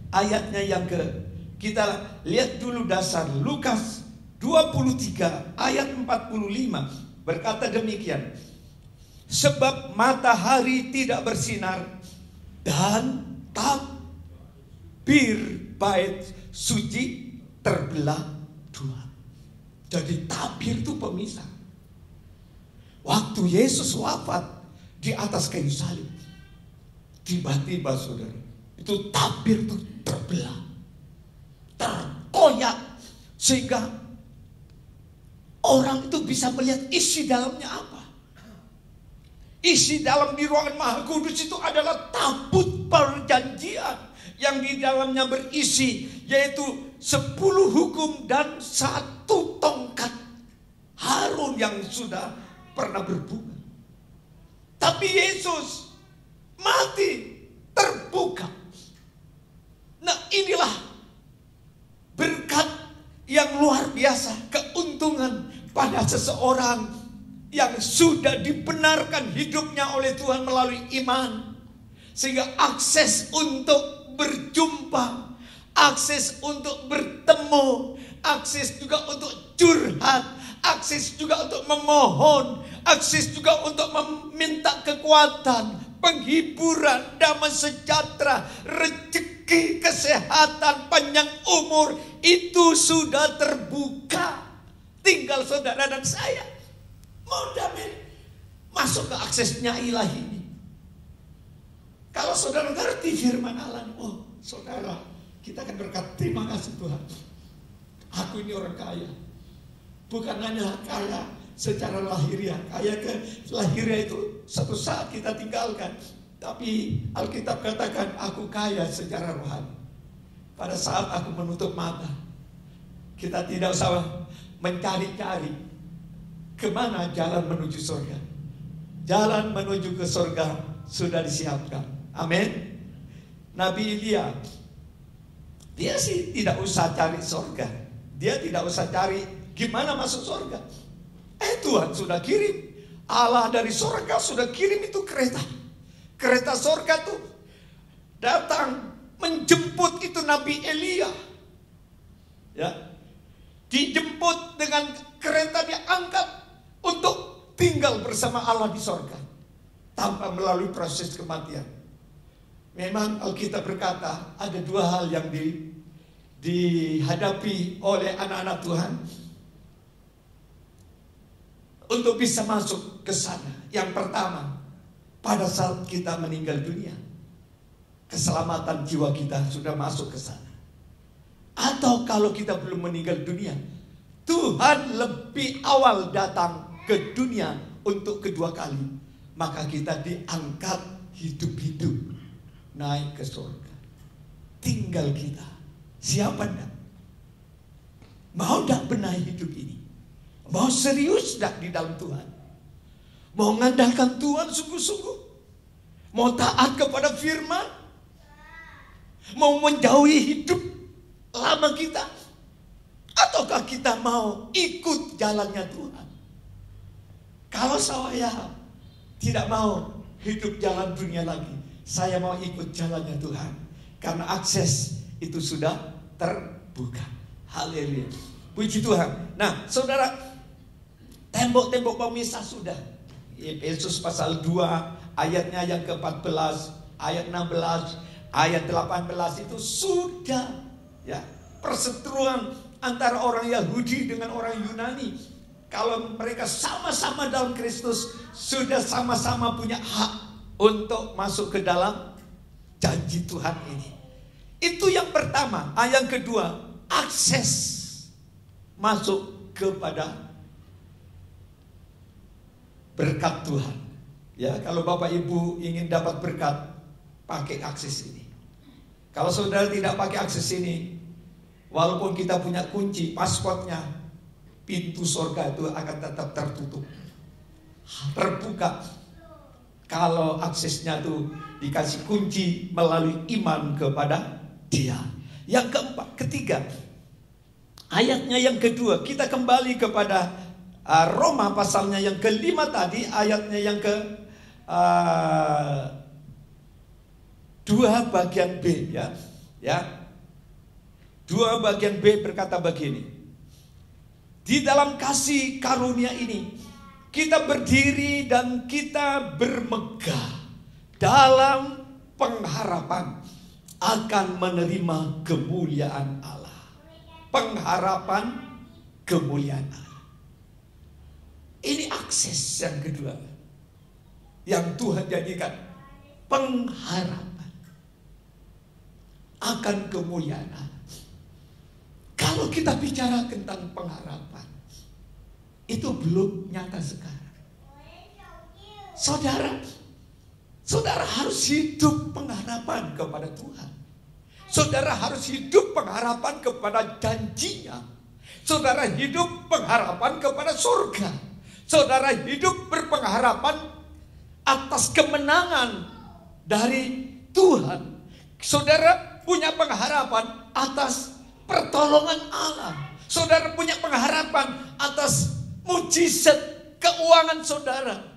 ayatnya yang kita lihat dulu dasar. Lukas 23 ayat 45 berkata demikian. Sebab matahari tidak bersinar dan tabir bait suci terbelah dua. Jadi tabir itu pemisah. Waktu Yesus wafat di atas kayu salib, tiba-tiba saudara, itu tabir itu terbelah, terkoyak, sehingga orang itu bisa melihat isi dalamnya apa. Isi dalam di ruangan Maha Kudus itu adalah tabut perjanjian yang di dalamnya berisi yaitu 10 hukum dan 1 tongkat Harun yang sudah pernah berbunga. Tapi Yesus mati, terbuka. Nah, inilah berkat yang luar biasa, keuntungan pada seseorang yang sudah dibenarkan hidupnya oleh Tuhan melalui iman. Sehingga akses untuk berjumpa, akses untuk bertemu, akses juga untuk curhat, akses juga untuk memohon, akses juga untuk meminta kekuatan, penghiburan, damai sejahtera, rezeki, kesehatan, panjang umur, itu sudah terbuka. Tinggal saudara dan saya mau damai masuk ke aksesnya ilahi ini. Kalau saudara ngerti firman Allah, oh saudara, kita akan berkata terima kasih Tuhan. Aku ini orang kaya. Bukan hanya kaya secara lahiriah, kaya ke lahiriah itu satu saat kita tinggalkan. Tapi Alkitab katakan aku kaya secara rohani. Pada saat aku menutup mata, kita tidak usah mencari-cari kemana jalan menuju surga. Jalan menuju ke surga sudah disiapkan. Amin. Nabi Elia, dia sih tidak usah cari surga. Dia tidak usah cari gimana masuk surga. Tuhan sudah kirim. Allah dari surga sudah kirim itu kereta. Kereta surga tuh datang menjemput itu Nabi Elia. Dijemput dengan kereta, dia angkat untuk tinggal bersama Allah di surga tanpa melalui proses kematian. Memang Alkitab berkata ada 2 hal yang dihadapi oleh anak-anak Tuhan untuk bisa masuk ke sana. Yang pertama, pada saat kita meninggal dunia, keselamatan jiwa kita sudah masuk ke sana. Atau kalau kita belum meninggal dunia, Tuhan lebih awal datang ke dunia untuk kedua kali, maka kita diangkat hidup-hidup naik ke surga. Tinggal kita, siapa enggak? Mau enggak benahi hidup ini? Mau serius enggak di dalam Tuhan? Mau mengandalkan Tuhan sungguh-sungguh? Mau taat kepada firman? Mau menjauhi hidup lama kita? Ataukah kita mau ikut jalannya Tuhan? Kalau saya tidak mau hidup jalan dunia lagi, saya mau ikut jalannya Tuhan. Karena akses itu sudah terbuka. Haleluya. Puji Tuhan. Nah, saudara, tembok-tembok pemisah sudah. Efesus pasal 2 ayatnya yang ke-14, ayat 16, ayat 18 itu sudah perseteruan antara orang Yahudi dengan orang Yunani. Kalau mereka sama-sama dalam Kristus, sudah sama-sama punya hak untuk masuk ke dalam janji Tuhan ini. Itu yang pertama. Yang kedua, akses masuk kepada berkat Tuhan. Kalau Bapak Ibu ingin dapat berkat, pakai akses ini. Kalau saudara tidak pakai akses ini, walaupun kita punya kunci, pasportnya, pintu surga itu akan tetap tertutup. Terbuka kalau aksesnya itu dikasih kunci melalui iman kepada Dia. Yang ketiga, ayatnya yang kedua. Kita kembali kepada Roma pasalnya yang kelima tadi, ayatnya yang ke 2 bagian B ya. 2 bagian B berkata begini. Di dalam kasih karunia ini kita berdiri dan kita bermegah dalam pengharapan akan menerima kemuliaan Allah. Pengharapan kemuliaan Allah. Ini akses yang kedua yang Tuhan jadikan, pengharapan akan kemuliaan Allah. Kalau kita bicara tentang pengharapan, itu belum nyata sekarang. Saudara harus hidup pengharapan kepada Tuhan. Saudara harus hidup pengharapan kepada janjinya. Saudara hidup pengharapan kepada surga. Saudara hidup berpengharapan atas kemenangan dari Tuhan. Saudara punya pengharapan atas pertolongan Allah. Saudara punya pengharapan atas mujizat keuangan saudara.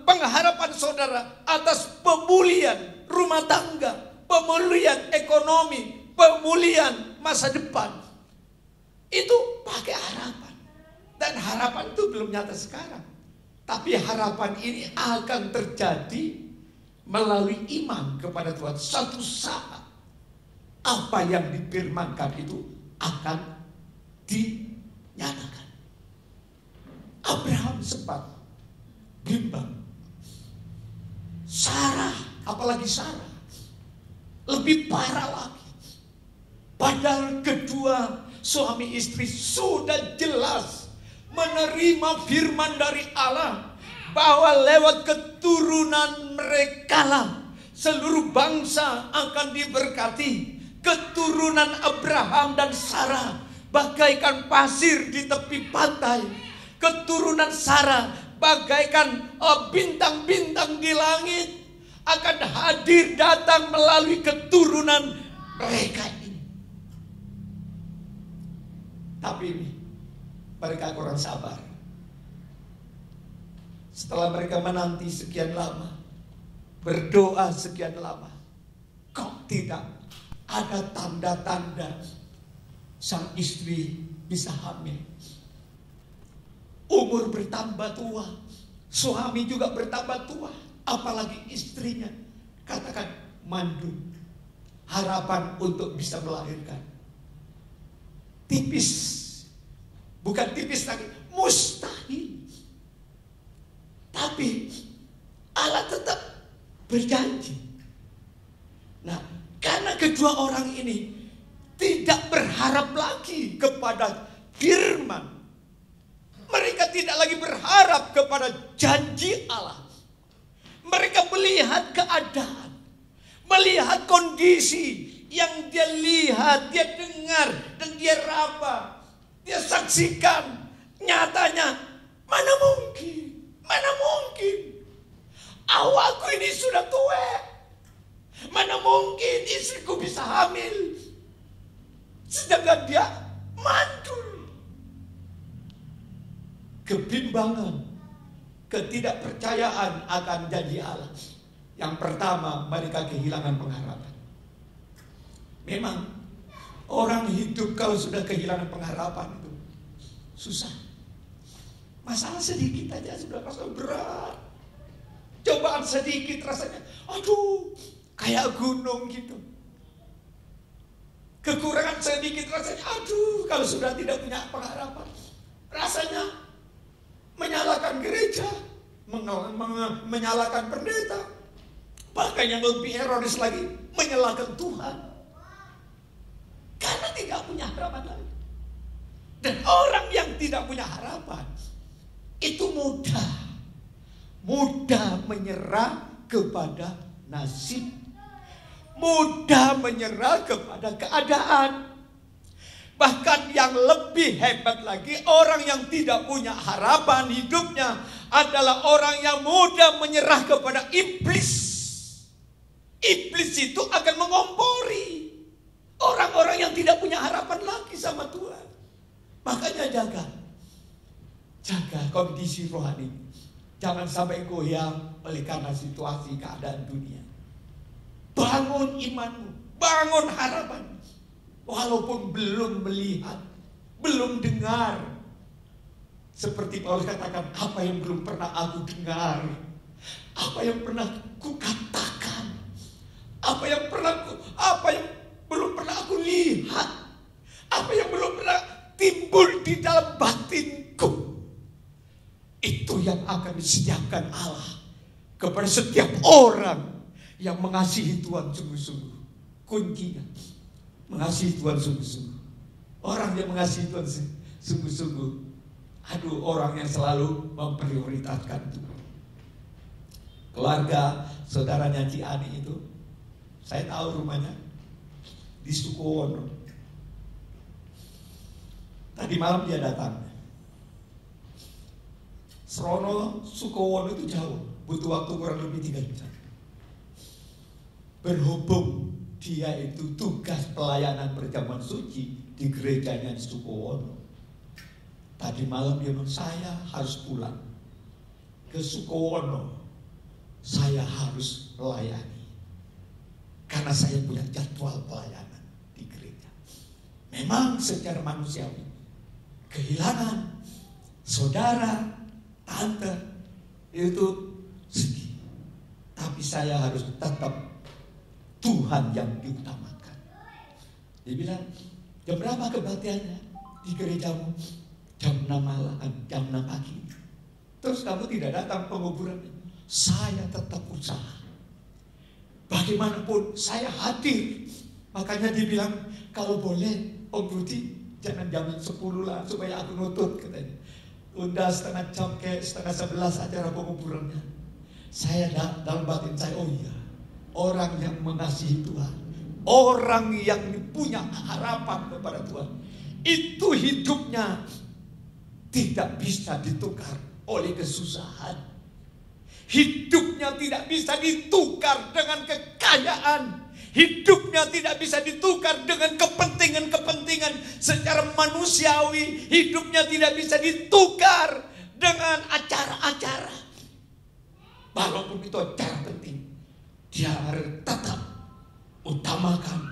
Pengharapan saudara atas pemulihan rumah tangga, pemulihan ekonomi, pemulihan masa depan. Itu pakai harapan. Dan harapan itu belum nyata sekarang. Tapi harapan ini akan terjadi melalui iman kepada Tuhan. Suatu saat apa yang difirmankan itu akan dinyatakan. Abraham sempat bimbang. Sarah, apalagi Sarah, lebih parah lagi. Padahal kedua suami istri sudah jelas menerima firman dari Allah bahwa lewat keturunan mereka lah seluruh bangsa akan diberkati. Keturunan Abraham dan Sarah bagaikan pasir di tepi pantai. Keturunan Sarah bagaikan bintang-bintang di langit akan hadir datang melalui keturunan mereka ini. Tapi mereka kurang sabar. Setelah mereka menanti sekian lama, berdoa sekian lama, kok tidak ada tanda-tanda sang istri bisa hamil. Umur bertambah tua, suami juga bertambah tua, apalagi istrinya katakan mandul. Harapan untuk bisa melahirkan tipis, bukan tipis lagi, mustahil. Tapi Allah tetap berjanji. Nah, karena kedua orang ini tidak berharap lagi kepada firman, mereka tidak lagi berharap kepada janji Allah. Mereka melihat keadaan, melihat kondisi yang dia lihat, dia dengar, dan dia raba, dia saksikan. Nyatanya, mana mungkin awakku ini sudah tua, mana mungkin istriku bisa hamil, sedangkan dia mandul. Kebimbangan, ketidakpercayaan akan janji Allah. Yang pertama, mereka kehilangan pengharapan. Memang orang hidup kalau sudah kehilangan pengharapan itu susah. Masalah sedikit aja sudah rasa berat. Cobaan sedikit rasanya, aduh, kayak gunung gitu. Kekurangan sedikit rasanya, aduh, kalau sudah tidak punya pengharapan, rasanya menyalahkan gereja, menyalahkan pendeta, bahkan yang lebih ironis lagi, menyalahkan Tuhan, karena tidak punya harapan lagi. Dan orang yang tidak punya harapan itu mudah menyerah kepada nasib, mudah menyerah kepada keadaan. Bahkan yang lebih hebat lagi, orang yang tidak punya harapan hidupnya adalah orang yang mudah menyerah kepada iblis. Iblis itu akan mengompori orang-orang yang tidak punya harapan lagi sama Tuhan. Makanya jaga kondisi rohani. Jangan sampai goyang oleh karena situasi keadaan dunia. Bangun imanmu, bangun harapan. Walaupun belum melihat, belum dengar. Seperti Paulus katakan, apa yang belum pernah aku dengar, apa yang pernah ku katakan, apa yang belum pernah aku lihat, apa yang belum pernah timbul di dalam batinku. Itu yang akan disediakan Allah kepada setiap orang yang mengasihi Tuhan sungguh-sungguh. Kuncinya mengasihi Tuhan sungguh-sungguh. Orang yang mengasihi Tuhan sungguh-sungguh, orang yang selalu memprioritaskan Tuhan. Keluarga saudaranya Ci Ani itu, saya tahu rumahnya di Sukowono. Tadi malam dia datang. Srono Sukowono itu jauh, butuh waktu kurang lebih 3 jam. Berhubung dia itu tugas pelayanan perjamuan suci di gerejanya di Sukowono. Tadi malam dia bilang, saya harus pulang ke Sukowono. Saya harus melayani karena saya punya jadwal pelayanan di gereja. Memang secara manusiawi, kehilangan saudara, tante itu sedih. Tapi saya harus tetap Tuhan yang diutamakan. Dia bilang, jam berapa kebaktiannya di gerejamu? Jam 6 malam, jam 6 pagi. Terus kamu tidak datang penguburannya? Saya tetap usaha. Bagaimanapun saya hadir. Makanya dia bilang, kalau boleh Om Budi jangan jam 10 lah supaya aku nutut, katanya. Udah setengah jam, kayak setengah 11 acara penguburannya. Saya dalam batin saya, oh iya, orang yang mengasihi Tuhan, orang yang punya harapan kepada Tuhan, itu hidupnya tidak bisa ditukar oleh kesusahan. Hidupnya tidak bisa ditukar dengan kekayaan. Hidupnya tidak bisa ditukar dengan kepentingan-kepentingan secara manusiawi. Hidupnya tidak bisa ditukar dengan acara-acara. Walaupun itu acara penting, dia harus tetap utamakan,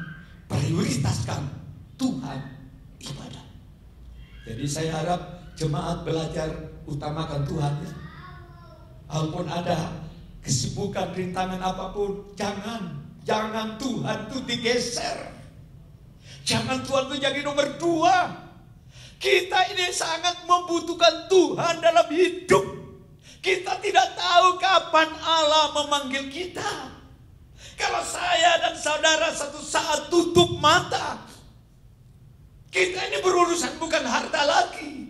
prioritaskan Tuhan ibadah. Jadi saya harap jemaat belajar utamakan Tuhan. Walaupun ada kesibukan, rintangan apapun, jangan Tuhan itu digeser. Jangan Tuhan itu jadi nomor 2. Kita ini sangat membutuhkan Tuhan dalam hidup. Kita tidak tahu kapan Allah memanggil kita. Kalau saya dan saudara satu saat tutup mata, kita ini berurusan bukan harta lagi.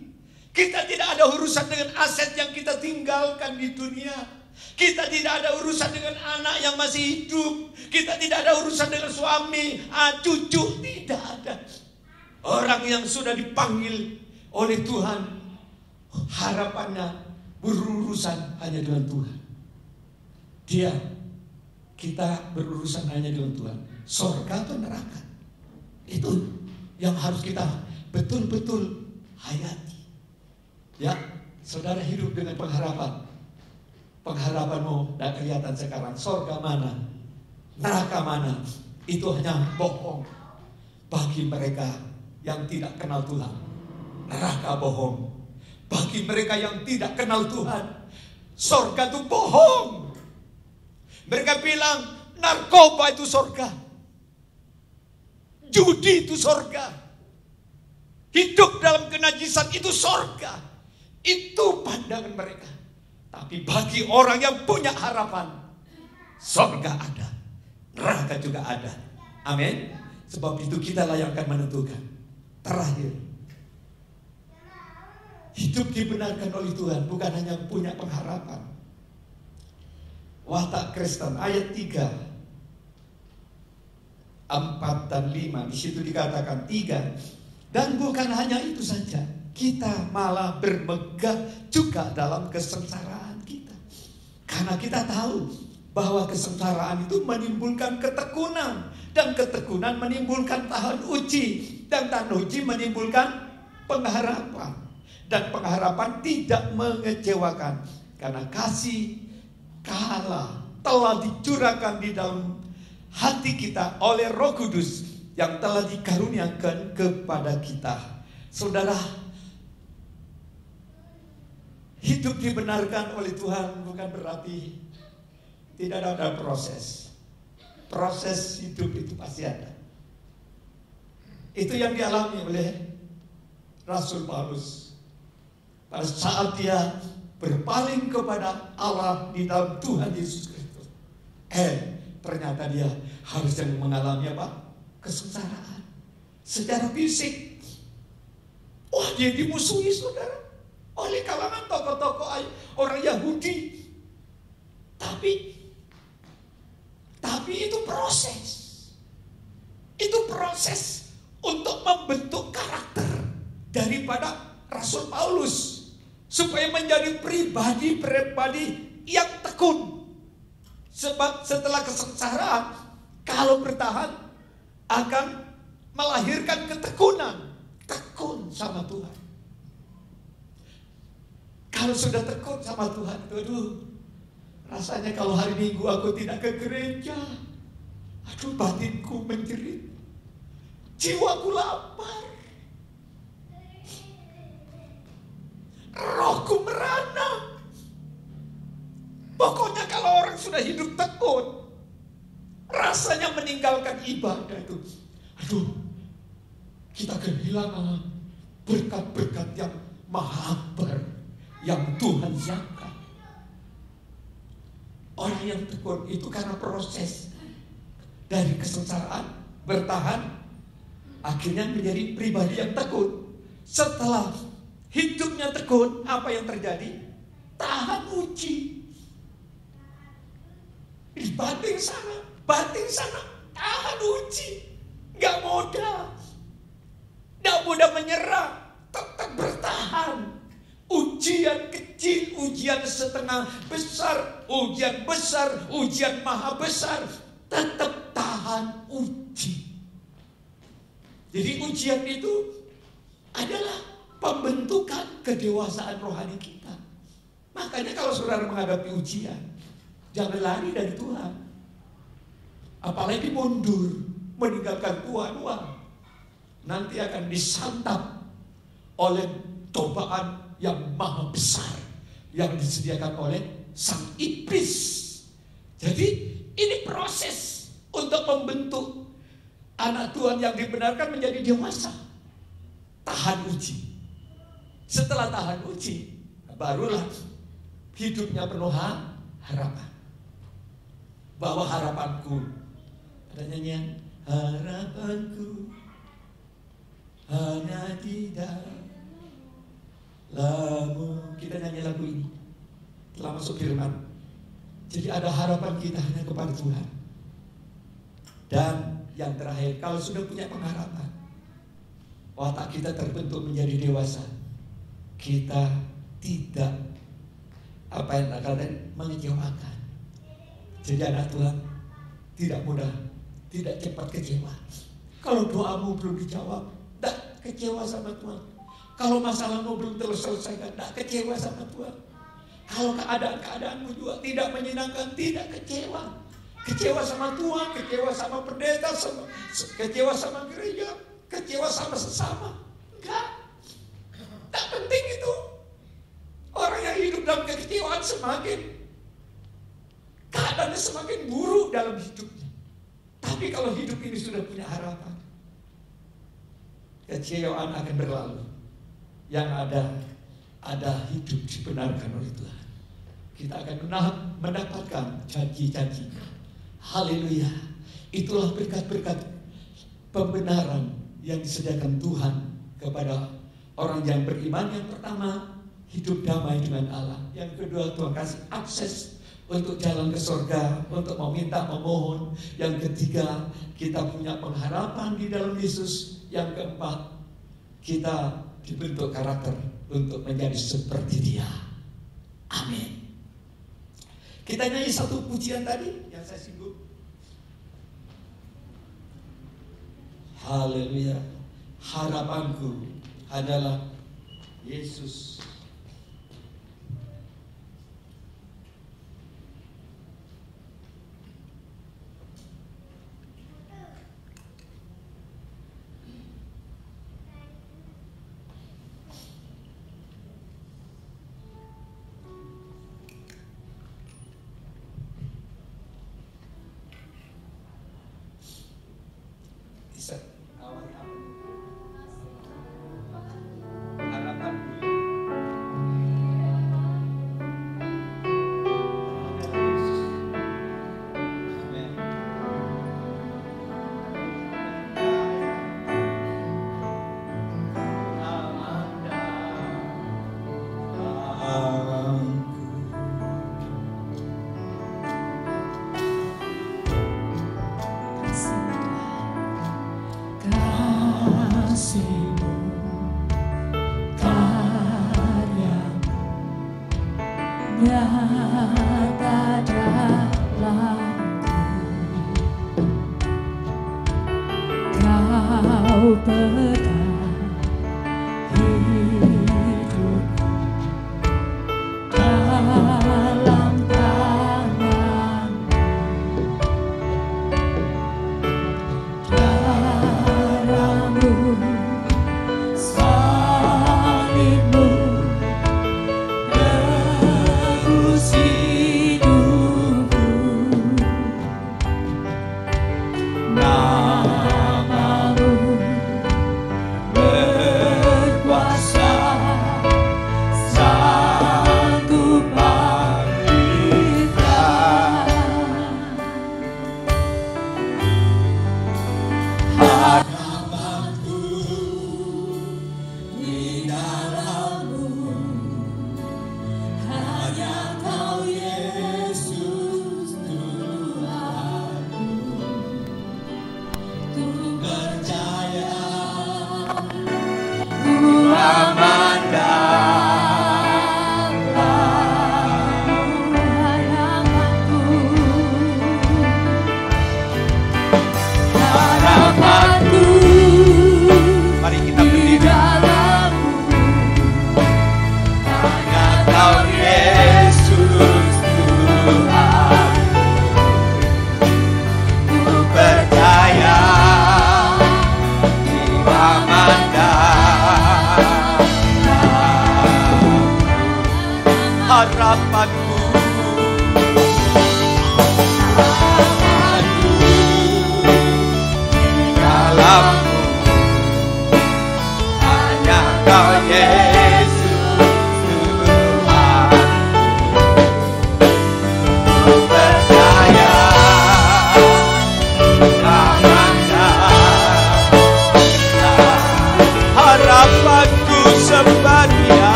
Kita tidak ada urusan dengan aset yang kita tinggalkan di dunia. Kita tidak ada urusan dengan anak yang masih hidup. Kita tidak ada urusan dengan suami, cucu. Tidak ada. Orang yang sudah dipanggil oleh Tuhan, harapannya berurusan hanya dengan Tuhan. Kita berurusan hanya dengan Tuhan. Surga atau neraka, itu yang harus kita betul-betul hayati. Ya, saudara hidup dengan pengharapan. Pengharapanmu tidak kelihatan sekarang. Surga mana, neraka mana, itu hanya bohong bagi mereka yang tidak kenal Tuhan. Neraka bohong bagi mereka yang tidak kenal Tuhan. Surga itu bohong. Mereka bilang narkoba itu surga, judi itu surga, hidup dalam kenajisan itu surga. Itu pandangan mereka. Tapi bagi orang yang punya harapan, surga ada, neraka juga ada. Amin. Sebab itu kitalah yang akan menentukan. Terakhir, hidup dibenarkan oleh Tuhan bukan hanya punya pengharapan. Watak Kristen ayat 3, 4 dan 5. Di situ dikatakan 3. Dan bukan hanya itu saja, kita malah bermegah juga dalam kesengsaraan kita. Karena kita tahu bahwa kesengsaraan itu menimbulkan ketekunan, dan ketekunan menimbulkan tahan uji, dan tahan uji menimbulkan pengharapan, dan pengharapan tidak mengecewakan karena kasih Allah telah dicurahkan di dalam hati kita oleh Roh Kudus yang telah dikaruniakan kepada kita. Saudara, hidup dibenarkan oleh Tuhan bukan berarti tidak ada proses. Proses hidup itu pasti ada. Itu yang dialami oleh Rasul Paulus pada saat dia berpaling kepada Allah di dalam Tuhan Yesus Kristus. Ternyata dia harus mengalami apa? Kesengsaraan secara fisik. Wah, dia dimusuhi, saudara, oleh kalangan tokoh-tokoh orang Yahudi. Tapi itu proses. Itu proses untuk membentuk karakter daripada Rasul Paulus supaya menjadi pribadi yang tekun. Sebab setelah kesengsaraan, kalau bertahan akan melahirkan ketekunan. Tekun sama Tuhan. Kalau sudah tekun sama Tuhan, rasanya kalau hari Minggu aku tidak ke gereja, batinku menjerit, jiwaku lapar, rohku merana. Pokoknya kalau orang sudah hidup tekun, rasanya meninggalkan ibadah itu, kita kehilangan berkat-berkat yang maha akbar yang Tuhan siapkan. Orang yang tekun itu karena proses dari kesengsaraan bertahan, akhirnya menjadi pribadi yang tekun. Setelah hidupnya tekun, apa yang terjadi? Tahan uji. Banting sana, tahan uji. Gak mudah menyerah, tetap bertahan. Ujian kecil, ujian setengah besar, ujian besar, ujian maha besar, tetap tahan uji. Jadi ujian itu adalah pembentukan kedewasaan rohani kita. Makanya kalau saudara menghadapi ujian, jangan lari dari Tuhan. Apalagi mundur, meninggalkan Tuhan. Nanti akan disantap oleh cobaan yang maha besar yang disediakan oleh sang iblis. Jadi ini proses untuk membentuk anak Tuhan yang dibenarkan menjadi dewasa. Tahan uji. Setelah tahan uji, barulah hidupnya penuh harapan. Bahwa harapanku, ada nyanyian, harapanku hanya di dalammu. Kita nyanyi lagu ini telah masuk firman. Jadi ada harapan kita hanya kepada Tuhan. Dan yang terakhir, kalau sudah punya pengharapan, watak kita terbentuk menjadi dewasa, kita tidak mengecewakan. Jadi anak Tuhan tidak mudah, tidak cepat kecewa. Kalau doamu belum dijawab, tidak kecewa sama Tuhan. Kalau masalahmu belum terselesaikan, tidak kecewa sama Tuhan. Kalau keadaanmu juga tidak menyenangkan, tidak kecewa. Kecewa sama Tuhan, kecewa sama pendeta, kecewa sama gereja, kecewa sama sesama. Enggak. Tak penting itu. Orang yang hidup dalam kekecewaan keadaannya semakin buruk dalam hidupnya. Tapi kalau hidup ini sudah punya harapan, kecewaan akan berlalu. Yang ada hidup dibenarkan oleh Tuhan. Kita akan mendapatkan janji-janji. Haleluya. Itulah berkat-berkat pembenaran yang disediakan Tuhan kepada orang yang beriman. Yang pertama, hidup damai dengan Allah. Yang kedua, Tuhan kasih akses untuk jalan ke surga, untuk meminta, memohon. Yang ketiga, kita punya pengharapan di dalam Yesus. Yang keempat, kita dibentuk karakter untuk menjadi seperti Dia. Amin. Kita nyanyi satu pujian tadi yang saya singgung. Haleluya. Harapanku adalah Yesus.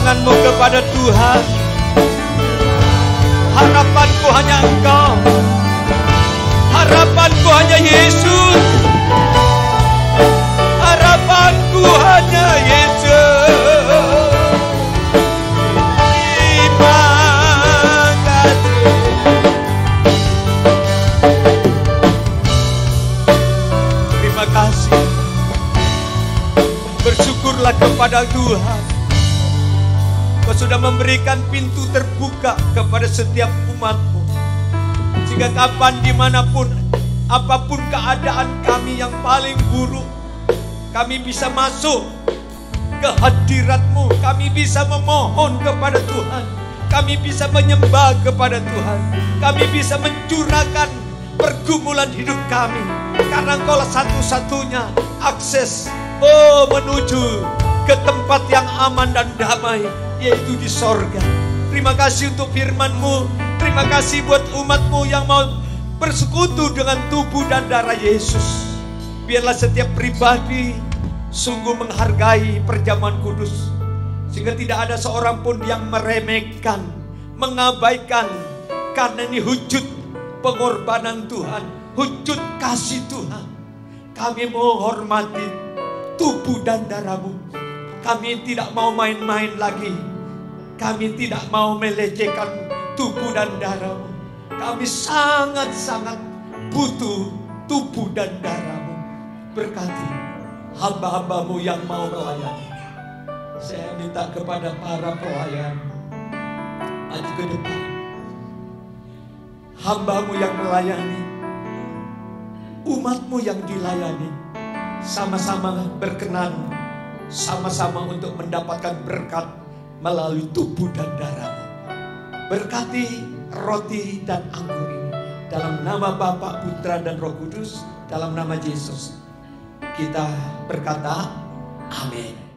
tanganmu kepada Tuhan. Harapanku hanya Engkau. hanya Yesus. Harapanku hanya Yesus. Terima kasih. Terima kasih. Bersyukurlah kepada Tuhan. Kau sudah memberikan pintu terbuka kepada setiap umat-Mu. Sehingga kapan, dimanapun, apapun keadaan kami yang paling buruk, kami bisa masuk ke hadirat-Mu. Kami bisa memohon kepada Tuhan. Kami bisa menyembah kepada Tuhan. Kami bisa mencurahkan pergumulan hidup kami. Karena Engkaulah satu-satunya akses menuju ke tempat yang aman dan damai, yaitu di sorga. Terima kasih untuk firman-Mu. Terima kasih buat umat-Mu yang mau bersekutu dengan tubuh dan darah Yesus. Biarlah setiap pribadi sungguh menghargai perjamuan kudus, sehingga tidak ada seorang pun yang meremehkan, mengabaikan. Karena ini wujud pengorbanan Tuhan, wujud kasih Tuhan. Kami menghormati tubuh dan darah-Mu. Kami tidak mau main-main lagi. Kami tidak mau melecehkan tubuh dan darah-Mu. Kami sangat-sangat butuh tubuh dan darah-Mu. Berkati hamba-hamba-Mu yang mau melayani. Saya minta kepada para pelayan, maju ke depan. Hamba-Mu yang melayani, umat-Mu yang dilayani, sama-sama berkenan, sama-sama untuk mendapatkan berkat melalui tubuh dan darah-Mu. Berkati roti dan anggur ini dalam nama Bapa, Putra dan Roh Kudus, dalam nama Yesus kita berkata amin.